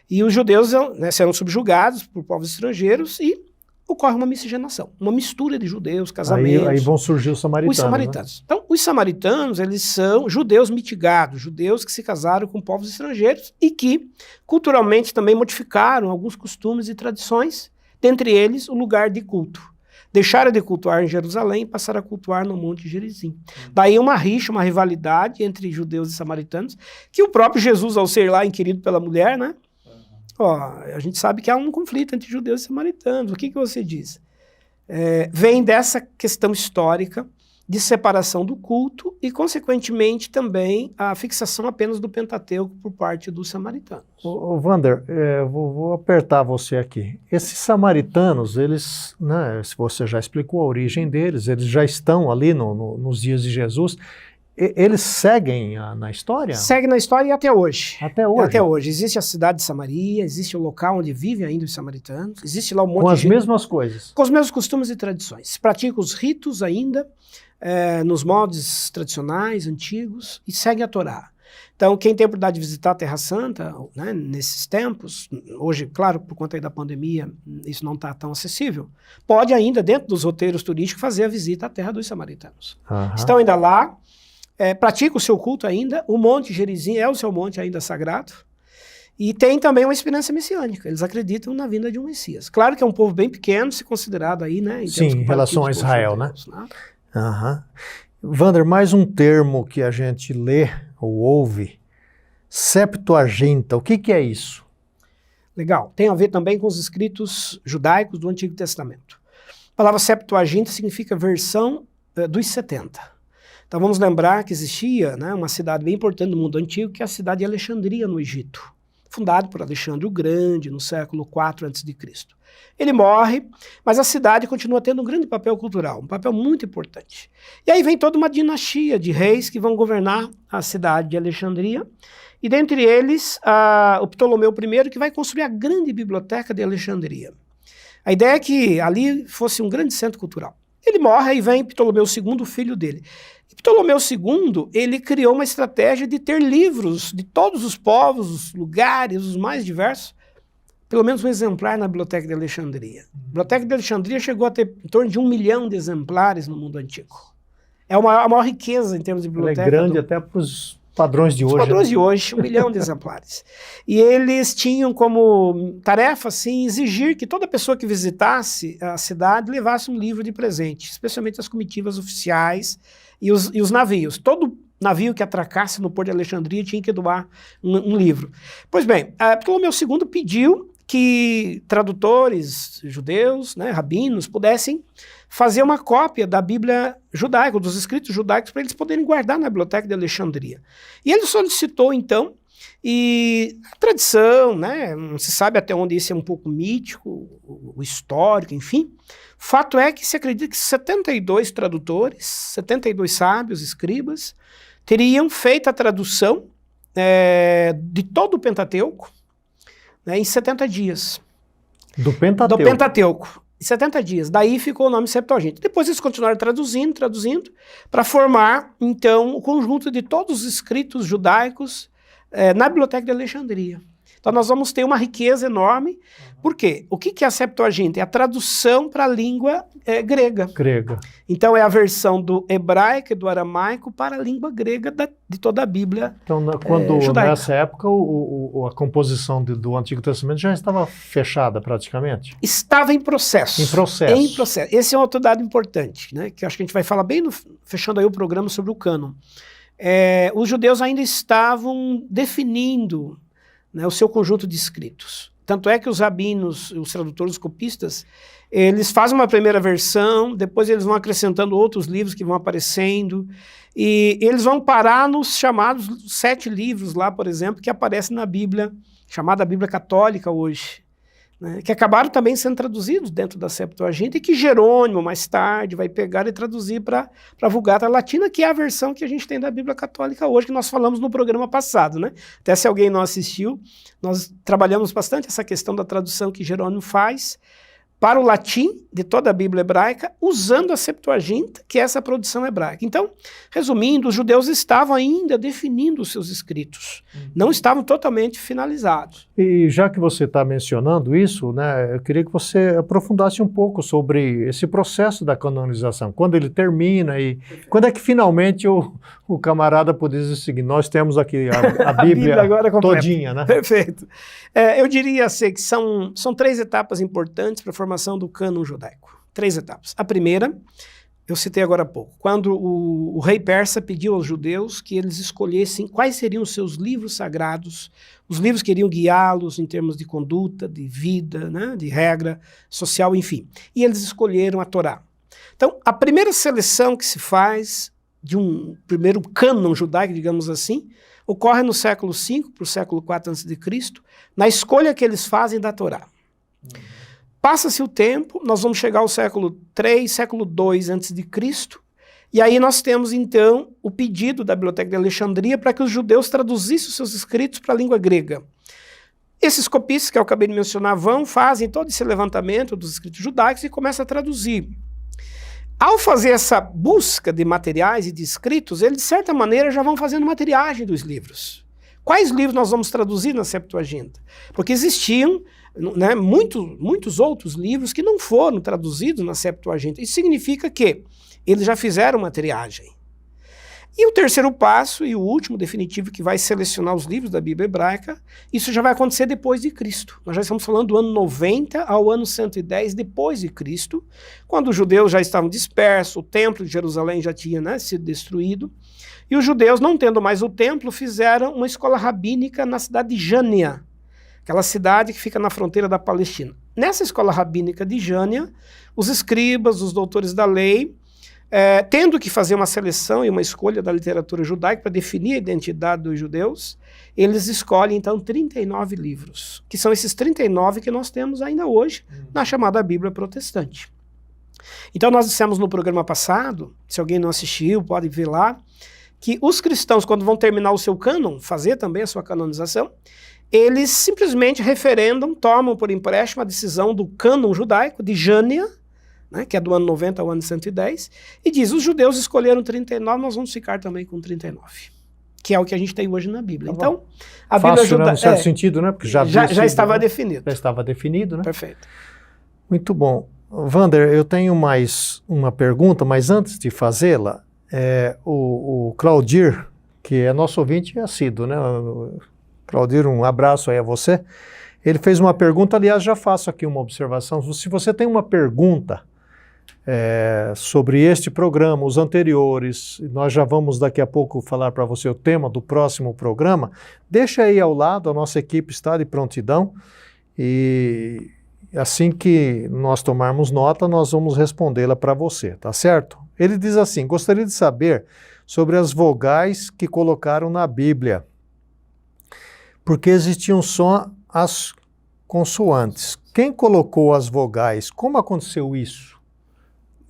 e os judeus, né, serão subjugados por povos estrangeiros e ocorre uma miscigenação, uma mistura de judeus, casamentos. Aí vão surgir os samaritanos. Os samaritanos. Né? Então, os samaritanos, eles são judeus mitigados, judeus que se casaram com povos estrangeiros e que, culturalmente, também modificaram alguns costumes e tradições, dentre eles o lugar de culto. Deixaram de cultuar em Jerusalém e passaram a cultuar no Monte Gerizim. Daí uma rixa, uma rivalidade entre judeus e samaritanos, que o próprio Jesus, ao ser lá inquirido pela mulher, né? A gente sabe que há um conflito entre judeus e samaritanos. O que você diz? Vem dessa questão histórica de separação do culto e, consequentemente, também a fixação apenas do Pentateuco por parte dos samaritanos. Wander, vou apertar você aqui. Esses samaritanos, eles, né, se você já explicou a origem deles, eles já estão ali nos dias de Jesus. Eles seguem na história? Seguem na história e até hoje. Até hoje? Até hoje. Existe a cidade de Samaria, existe o local onde vivem ainda os samaritanos, existe lá um monte com as mesmas coisas? Com os mesmos costumes e tradições. Se praticam os ritos ainda, nos moldes tradicionais, antigos, e seguem a Torá. Então, quem tem a oportunidade de visitar a Terra Santa, né, nesses tempos, hoje, claro, por conta aí da pandemia, isso não está tão acessível, pode ainda, dentro dos roteiros turísticos, fazer a visita à Terra dos Samaritanos. Estão ainda lá, pratica o seu culto ainda, o Monte Gerizim é o seu monte ainda sagrado, e tem também uma experiência messiânica, eles acreditam na vinda de um Messias. Claro que é um povo bem pequeno, se considerado aí, né? Em relação a Israel, né? Wander, mais um termo que a gente lê ou ouve, Septuaginta, o que é isso? Legal, tem a ver também com os escritos judaicos do Antigo Testamento. A palavra Septuaginta significa versão dos 70. Então vamos lembrar que existia, né, uma cidade bem importante no mundo antigo, que é a cidade de Alexandria, no Egito, fundada por Alexandre o Grande, no século IV a.C. Ele morre, mas a cidade continua tendo um grande papel cultural, um papel muito importante. E aí vem toda uma dinastia de reis que vão governar a cidade de Alexandria, e dentre eles o Ptolomeu I, que vai construir a grande biblioteca de Alexandria. A ideia é que ali fosse um grande centro cultural. Ele morre e vem Ptolomeu II, o filho dele. E Ptolomeu II, ele criou uma estratégia de ter livros de todos os povos, os lugares, os mais diversos, pelo menos um exemplar na Biblioteca de Alexandria. A Biblioteca de Alexandria chegou a ter em torno de 1 milhão de exemplares no mundo antigo. É a maior riqueza em termos de biblioteca. Ela é grande até para os padrões de hoje. Os padrões de hoje, 1 milhão de exemplares. E eles tinham como tarefa, assim, exigir que toda pessoa que visitasse a cidade levasse um livro de presente, especialmente as comitivas oficiais e os navios. Todo navio que atracasse no Porto de Alexandria tinha que doar um livro. Pois bem, Ptolomeu II pediu que tradutores judeus, né, rabinos, pudessem fazer uma cópia da Bíblia judaica, dos escritos judaicos, para eles poderem guardar na Biblioteca de Alexandria. E ele solicitou, então, e a tradição, né, não se sabe até onde isso é um pouco mítico, o histórico, enfim. Fato é que se acredita que 72 tradutores, 72 sábios, escribas, teriam feito a tradução de todo o Pentateuco, né, em 70 dias. Do Pentateuco? Do Pentateuco, em 70 dias. Daí ficou o nome Septuaginta. Depois eles continuaram traduzindo, para formar, então, o conjunto de todos os escritos judaicos na Biblioteca de Alexandria. Então nós vamos ter uma riqueza enorme. Por quê? O que é a Septuaginta? É a tradução para a língua grega. Então é a versão do hebraico e do aramaico para a língua grega de toda a Bíblia judaica. Nessa época a composição do Antigo Testamento já estava fechada praticamente? Estava em processo. Em processo. Em processo. Esse é um outro dado importante, né, que eu acho que a gente vai falar bem fechando aí o programa sobre o cânon. Os judeus ainda estavam definindo, né, o seu conjunto de escritos. Tanto é que os rabinos, os tradutores, os copistas, eles fazem uma primeira versão, depois eles vão acrescentando outros livros que vão aparecendo, e eles vão parar nos chamados 7 livros lá, por exemplo, que aparecem na Bíblia, chamada Bíblia Católica hoje, né, que acabaram também sendo traduzidos dentro da Septuaginta e que Jerônimo, mais tarde, vai pegar e traduzir para a Vulgata Latina, que é a versão que a gente tem da Bíblia Católica hoje, que nós falamos no programa passado, né? Até se alguém não assistiu, nós trabalhamos bastante essa questão da tradução que Jerônimo faz para o latim de toda a Bíblia hebraica, usando a Septuaginta, que é essa produção hebraica. Então, resumindo, os judeus estavam ainda definindo os seus escritos, não estavam totalmente finalizados. E já que você está mencionando isso, né, eu queria que você aprofundasse um pouco sobre esse processo da canonização, quando ele termina e quando é que finalmente o camarada podia dizer o seguinte: nós temos aqui a Bíblia agora todinha, né? Perfeito. Eu diria assim, que são 3 etapas importantes para a formação do cânon judaico. 3 etapas. A primeira, eu citei agora há pouco, quando o rei persa pediu aos judeus que eles escolhessem quais seriam os seus livros sagrados, os livros que iriam guiá-los em termos de conduta, de vida, né, de regra social, enfim. E eles escolheram a Torá. Então, a primeira seleção que se faz de um primeiro cânon judaico, digamos assim, ocorre no século V para o século IV a.C., na escolha que eles fazem da Torá. Passa-se o tempo, nós vamos chegar ao século III, século II a.C., e aí nós temos então o pedido da Biblioteca de Alexandria para que os judeus traduzissem os seus escritos para a língua grega. Esses copistas que eu acabei de mencionar fazem todo esse levantamento dos escritos judaicos e começam a traduzir. Ao fazer essa busca de materiais e de escritos, eles de certa maneira já vão fazendo uma triagem dos livros. Quais livros nós vamos traduzir na Septuaginta? Porque existiam, né, muitos outros livros que não foram traduzidos na Septuaginta. Isso significa que eles já fizeram uma triagem. E o terceiro passo, e o último definitivo, que vai selecionar os livros da Bíblia hebraica, isso já vai acontecer depois de Cristo. Nós já estamos falando do ano 90 ao ano 110 depois de Cristo, quando os judeus já estavam dispersos, o templo de Jerusalém já tinha, né, sido destruído, e os judeus, não tendo mais o templo, fizeram uma escola rabínica na cidade de Jânia, aquela cidade que fica na fronteira da Palestina. Nessa escola rabínica de Jânia, os escribas, os doutores da lei, tendo que fazer uma seleção e uma escolha da literatura judaica para definir a identidade dos judeus, eles escolhem, então, 39 livros, que são esses 39 que nós temos ainda hoje na chamada Bíblia protestante. Então, nós dissemos no programa passado, se alguém não assistiu, pode ver lá, que os cristãos, quando vão terminar o seu cânon, fazer também a sua canonização, eles simplesmente referendam, tomam por empréstimo a decisão do cânon judaico de Jânia, né, que é do ano 90 ao ano 110, e diz: os judeus escolheram 39, nós vamos ficar também com 39, que é o que a gente tem hoje na Bíblia. Então, a Bíblia judaica, no certo sentido, né? Porque já estava definido. Já estava definido, né? Perfeito. Muito bom. Wander, eu tenho mais uma pergunta, mas antes de fazê-la, o Claudir, que é nosso ouvinte assíduo, né? Claudir, um abraço aí a você. Ele fez uma pergunta, aliás, já faço aqui uma observação. Se você tem uma pergunta sobre este programa, os anteriores, nós já vamos daqui a pouco falar para você o tema do próximo programa, deixa aí ao lado, a nossa equipe está de prontidão e assim que nós tomarmos nota, nós vamos respondê-la para você, tá certo? Ele diz assim: gostaria de saber sobre as vogais que colocaram na Bíblia, porque existiam só as consoantes. Quem colocou as vogais? Como aconteceu isso?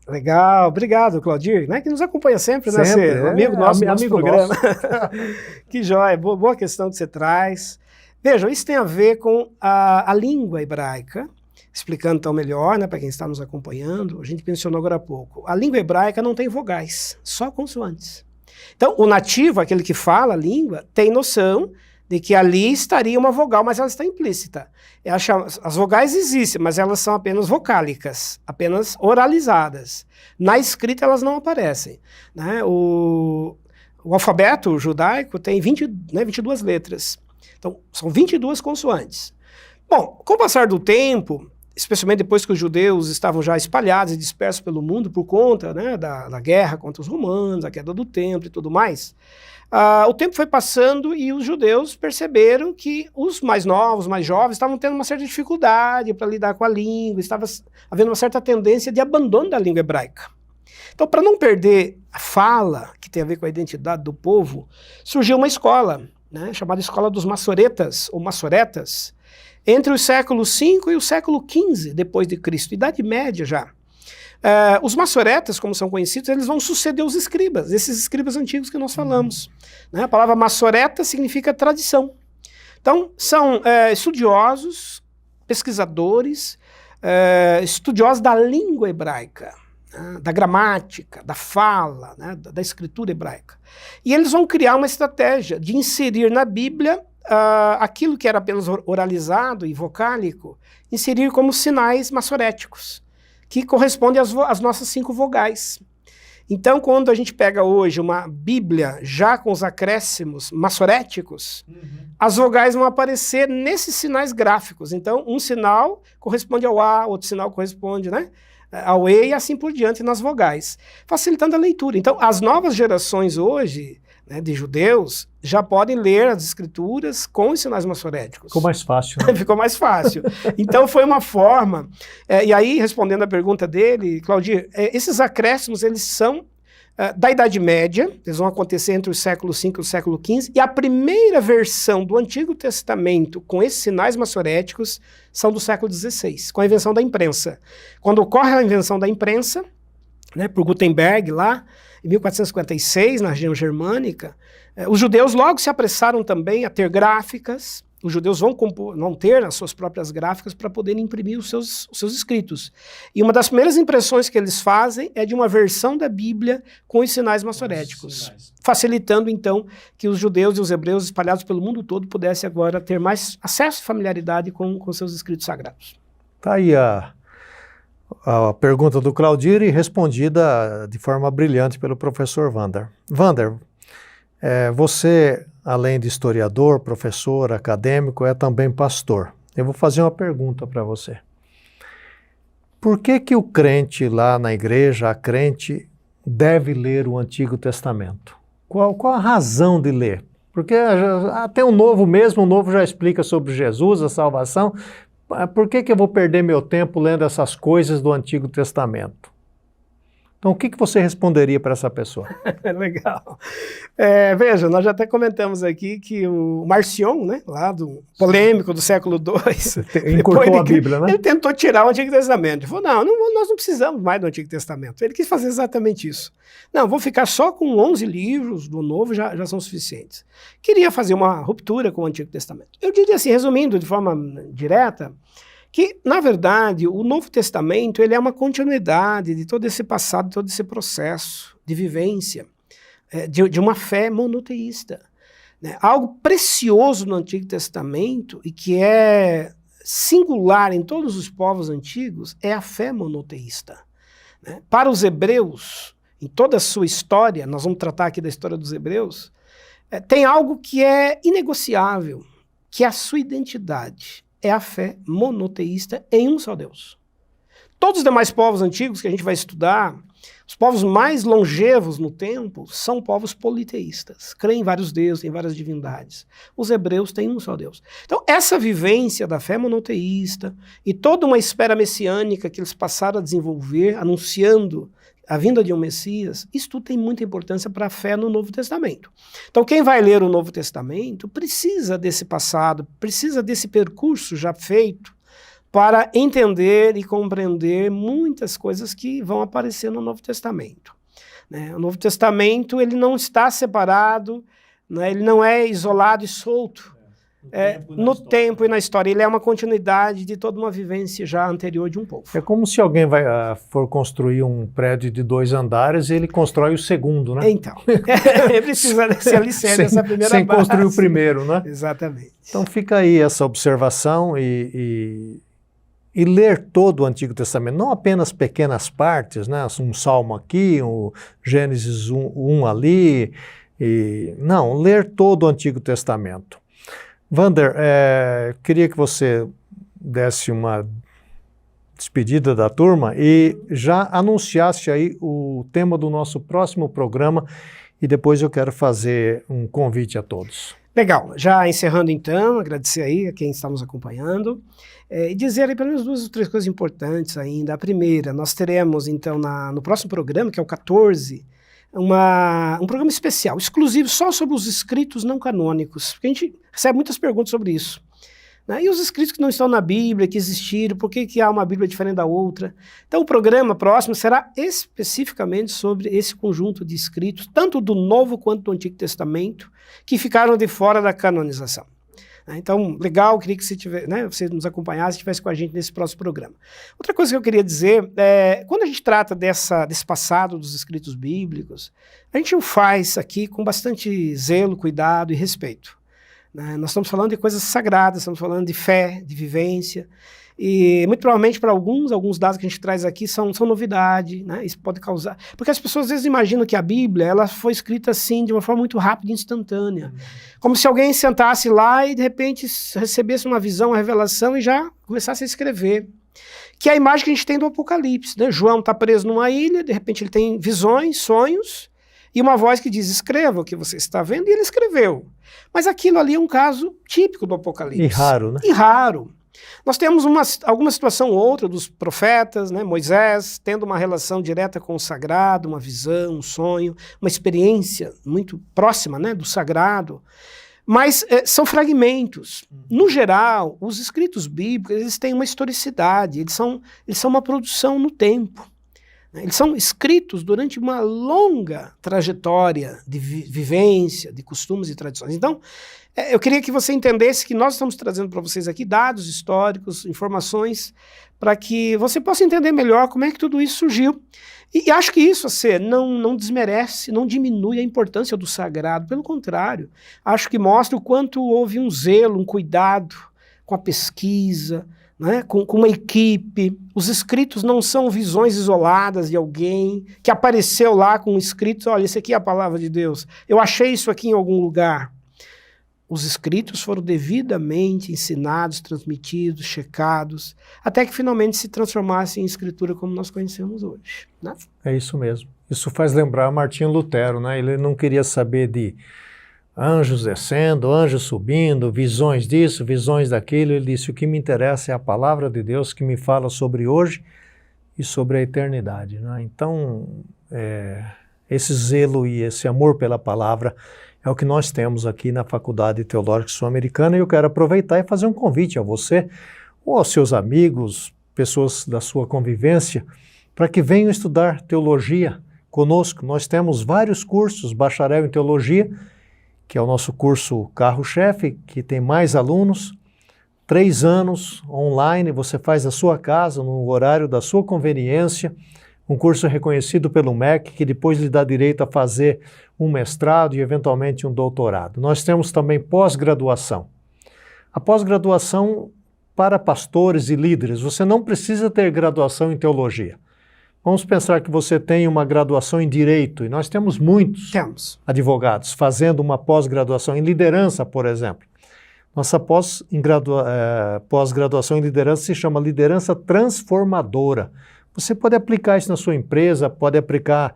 Legal, obrigado, Claudir, né, que nos acompanha sempre, né, Sempre, amigo nosso, nosso amigo programa. nosso. Que joia, boa questão que você traz. Vejam, isso tem a ver com a língua hebraica, explicando então melhor, né, para quem está nos acompanhando. A gente mencionou agora há pouco. A língua hebraica não tem vogais, só consoantes. Então, o nativo, aquele que fala a língua, tem noção de que ali estaria uma vogal, mas ela está implícita. As vogais existem, mas elas são apenas vocálicas, apenas oralizadas. Na escrita elas não aparecem, né? O alfabeto judaico tem 22 letras. Então, são 22 consoantes. Bom, com o passar do tempo, especialmente depois que os judeus estavam já espalhados e dispersos pelo mundo por conta, né, da guerra contra os romanos, a queda do templo e tudo mais, o tempo foi passando e os judeus perceberam que os mais novos, mais jovens, estavam tendo uma certa dificuldade para lidar com a língua, estava havendo uma certa tendência de abandono da língua hebraica. Então, para não perder a fala, que tem a ver com a identidade do povo, surgiu uma escola, né, chamada Escola dos Massoretas, ou Massoretas, entre os séculos V e o século XV depois de Cristo, Idade Média já. Os massoretas, como são conhecidos, eles vão suceder os escribas, esses escribas antigos que nós falamos. Né? A palavra massoreta significa tradição. Então, são estudiosos, pesquisadores, estudiosos da língua hebraica, né? Da gramática, da fala, né? da escritura hebraica. E eles vão criar uma estratégia de inserir na Bíblia aquilo que era apenas oralizado e vocálico, inserir como sinais massoréticos, que correspondem às nossas 5 vogais. Então, quando a gente pega hoje uma Bíblia já com os acréscimos massoréticos, as vogais vão aparecer nesses sinais gráficos. Então, um sinal corresponde ao A, outro sinal corresponde, né, ao E e assim por diante nas vogais, facilitando a leitura. Então, as novas gerações hoje, né, de judeus, já podem ler as escrituras com os sinais massoréticos. Ficou mais fácil. Né? Ficou mais fácil. Então foi uma forma, e aí respondendo a pergunta dele, Claudir, esses acréscimos eles são da Idade Média, eles vão acontecer entre o século V e o século XV, e a primeira versão do Antigo Testamento com esses sinais massoréticos são do século XVI, com a invenção da imprensa. Quando ocorre a invenção da imprensa, né, por Gutenberg lá, em 1456, na região germânica, os judeus logo se apressaram também a ter gráficas. Os judeus vão ter as suas próprias gráficas para poderem imprimir os seus escritos. E uma das primeiras impressões que eles fazem é de uma versão da Bíblia com os sinais massoréticos, facilitando então que os judeus e os hebreus espalhados pelo mundo todo pudessem agora ter mais acesso e familiaridade com seus escritos sagrados. Está aí a pergunta do Claudir e respondida de forma brilhante pelo professor Wander. Wander, você, além de historiador, professor, acadêmico, é também pastor. Eu vou fazer uma pergunta para você. Por que o crente lá na igreja, a crente, deve ler o Antigo Testamento? Qual a razão de ler? Porque até o Novo mesmo, o Novo já explica sobre Jesus, a salvação. Por que eu vou perder meu tempo lendo essas coisas do Antigo Testamento? Então, o que você responderia para essa pessoa? Legal. Veja, nós já até comentamos aqui que o Marcion, né, lá do polêmico do século II, encurtou a Bíblia, né? Ele tentou tirar o Antigo Testamento. Ele falou, nós não precisamos mais do Antigo Testamento. Ele quis fazer exatamente isso. Não, vou ficar só com 11 livros do Novo, já são suficientes. Queria fazer uma ruptura com o Antigo Testamento. Eu diria assim, resumindo de forma direta, que, na verdade, o Novo Testamento ele é uma continuidade de todo esse passado, todo esse processo de vivência, de uma fé monoteísta. Né? Algo precioso no Antigo Testamento e que é singular em todos os povos antigos é a fé monoteísta. Né? Para os hebreus, em toda a sua história, nós vamos tratar aqui da história dos hebreus, tem algo que é inegociável, que é a sua identidade. É a fé monoteísta em um só Deus. Todos os demais povos antigos que a gente vai estudar, Os povos mais longevos no tempo são povos politeístas, creem em vários deuses, em várias divindades. Os hebreus têm um só Deus. Então, essa vivência da fé monoteísta e toda uma espera messiânica que eles passaram a desenvolver, anunciando a vinda de um Messias, isso tudo tem muita importância para a fé no Novo Testamento. Então, quem vai ler o Novo Testamento precisa desse passado, precisa desse percurso já feito para entender e compreender muitas coisas que vão aparecer no Novo Testamento. O Novo Testamento ele não está separado, ele não é isolado e solto. No tempo e na história. Ele é uma continuidade de toda uma vivência já anterior de um povo. É como se alguém for construir um prédio de 2 andares e ele constrói o segundo, né? Então, precisa desse alicerce, dessa primeira sem base. construir o primeiro, né? Exatamente. Então fica aí essa observação e ler todo o Antigo Testamento, não apenas pequenas partes, né? Um salmo aqui, um Gênesis 1 ali, não, ler todo o Antigo Testamento. Wander, queria que você desse uma despedida da turma e já anunciasse aí o tema do nosso próximo programa e depois eu quero fazer um convite a todos. Legal, já encerrando então, agradecer aí a quem está nos acompanhando e dizer aí pelo menos 2 ou 3 coisas importantes ainda. A primeira, nós teremos então no próximo programa, que é o 14, um programa especial, exclusivo só sobre os escritos não canônicos, porque a gente recebe muitas perguntas sobre isso. E os escritos que não estão na Bíblia, que existiram, por que há uma Bíblia diferente da outra? Então o programa próximo será especificamente sobre esse conjunto de escritos, tanto do Novo quanto do Antigo Testamento, que ficaram de fora da canonização. Então, legal, queria que você nos acompanhasse e estivesse com a gente nesse próximo programa. Outra coisa que eu queria dizer, quando a gente trata desse passado dos escritos bíblicos, a gente o faz aqui com bastante zelo, cuidado e respeito. Nós estamos falando de coisas sagradas, estamos falando de fé, de vivência, e muito provavelmente para alguns dados que a gente traz aqui são novidade, isso pode causar... Porque as pessoas às vezes imaginam que a Bíblia ela foi escrita assim, de uma forma muito rápida e instantânea. Como se alguém sentasse lá e de repente recebesse uma visão, uma revelação e já começasse a escrever. Que é a imagem que a gente tem do Apocalipse. João está preso numa ilha, de repente ele tem visões, sonhos, e uma voz que diz, escreva o que você está vendo, e ele escreveu. Mas aquilo ali é um caso típico do Apocalipse. E raro, né? E raro. Nós temos alguma situação ou outra dos profetas, Moisés tendo uma relação direta com o sagrado, uma visão, um sonho, uma experiência muito próxima do sagrado, mas são fragmentos. No geral, os escritos bíblicos eles têm uma historicidade, eles são uma produção no tempo. Eles são escritos durante uma longa trajetória de vivência, de costumes e tradições. Então, eu queria que você entendesse que nós estamos trazendo para vocês aqui dados históricos, informações, para que você possa entender melhor como é que tudo isso surgiu. E acho que isso não desmerece, não diminui a importância do sagrado. Pelo contrário, acho que mostra o quanto houve um zelo, um cuidado com a pesquisa, com uma equipe. Os escritos não são visões isoladas de alguém que apareceu lá com escritos, olha, isso aqui é a palavra de Deus, eu achei isso aqui em algum lugar. Os escritos foram devidamente ensinados, transmitidos, checados, até que finalmente se transformassem em escritura como nós conhecemos hoje. É isso mesmo. Isso faz lembrar Martinho Lutero, Ele não queria saber de anjos descendo, anjos subindo, visões disso, visões daquilo. Ele disse, o que me interessa é a palavra de Deus que me fala sobre hoje e sobre a eternidade. Então, esse zelo e esse amor pela palavra é o que nós temos aqui na Faculdade Teológica Sul-Americana, e eu quero aproveitar e fazer um convite a você ou aos seus amigos, pessoas da sua convivência, para que venham estudar teologia conosco. Nós temos vários cursos, bacharel em teologia, que é o nosso curso carro-chefe, que tem mais alunos, 3 anos online, você faz na sua casa, no horário da sua conveniência, um curso reconhecido pelo MEC, que depois lhe dá direito a fazer um mestrado e eventualmente um doutorado. Nós temos também pós-graduação. A pós-graduação para pastores e líderes, você não precisa ter graduação em teologia. Vamos pensar que você tem uma graduação em Direito, e nós temos muitos advogados fazendo uma pós-graduação em liderança, por exemplo. Nossa pós-graduação em liderança se chama Liderança Transformadora. Você pode aplicar isso na sua empresa, pode aplicar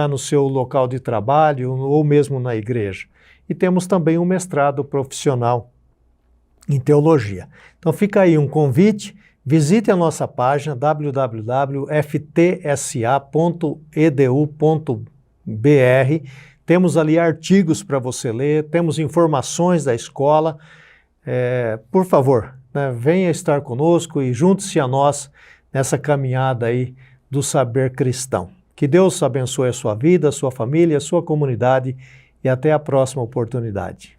no seu local de trabalho ou mesmo na igreja. E temos também um mestrado profissional em teologia. Então fica aí um convite, visite a nossa página www.ftsa.edu.br. Temos ali artigos para você ler, temos informações da escola. Por favor, né, venha estar conosco e junte-se a nós nessa caminhada aí do saber cristão. Que Deus abençoe a sua vida, a sua família, a sua comunidade e até a próxima oportunidade.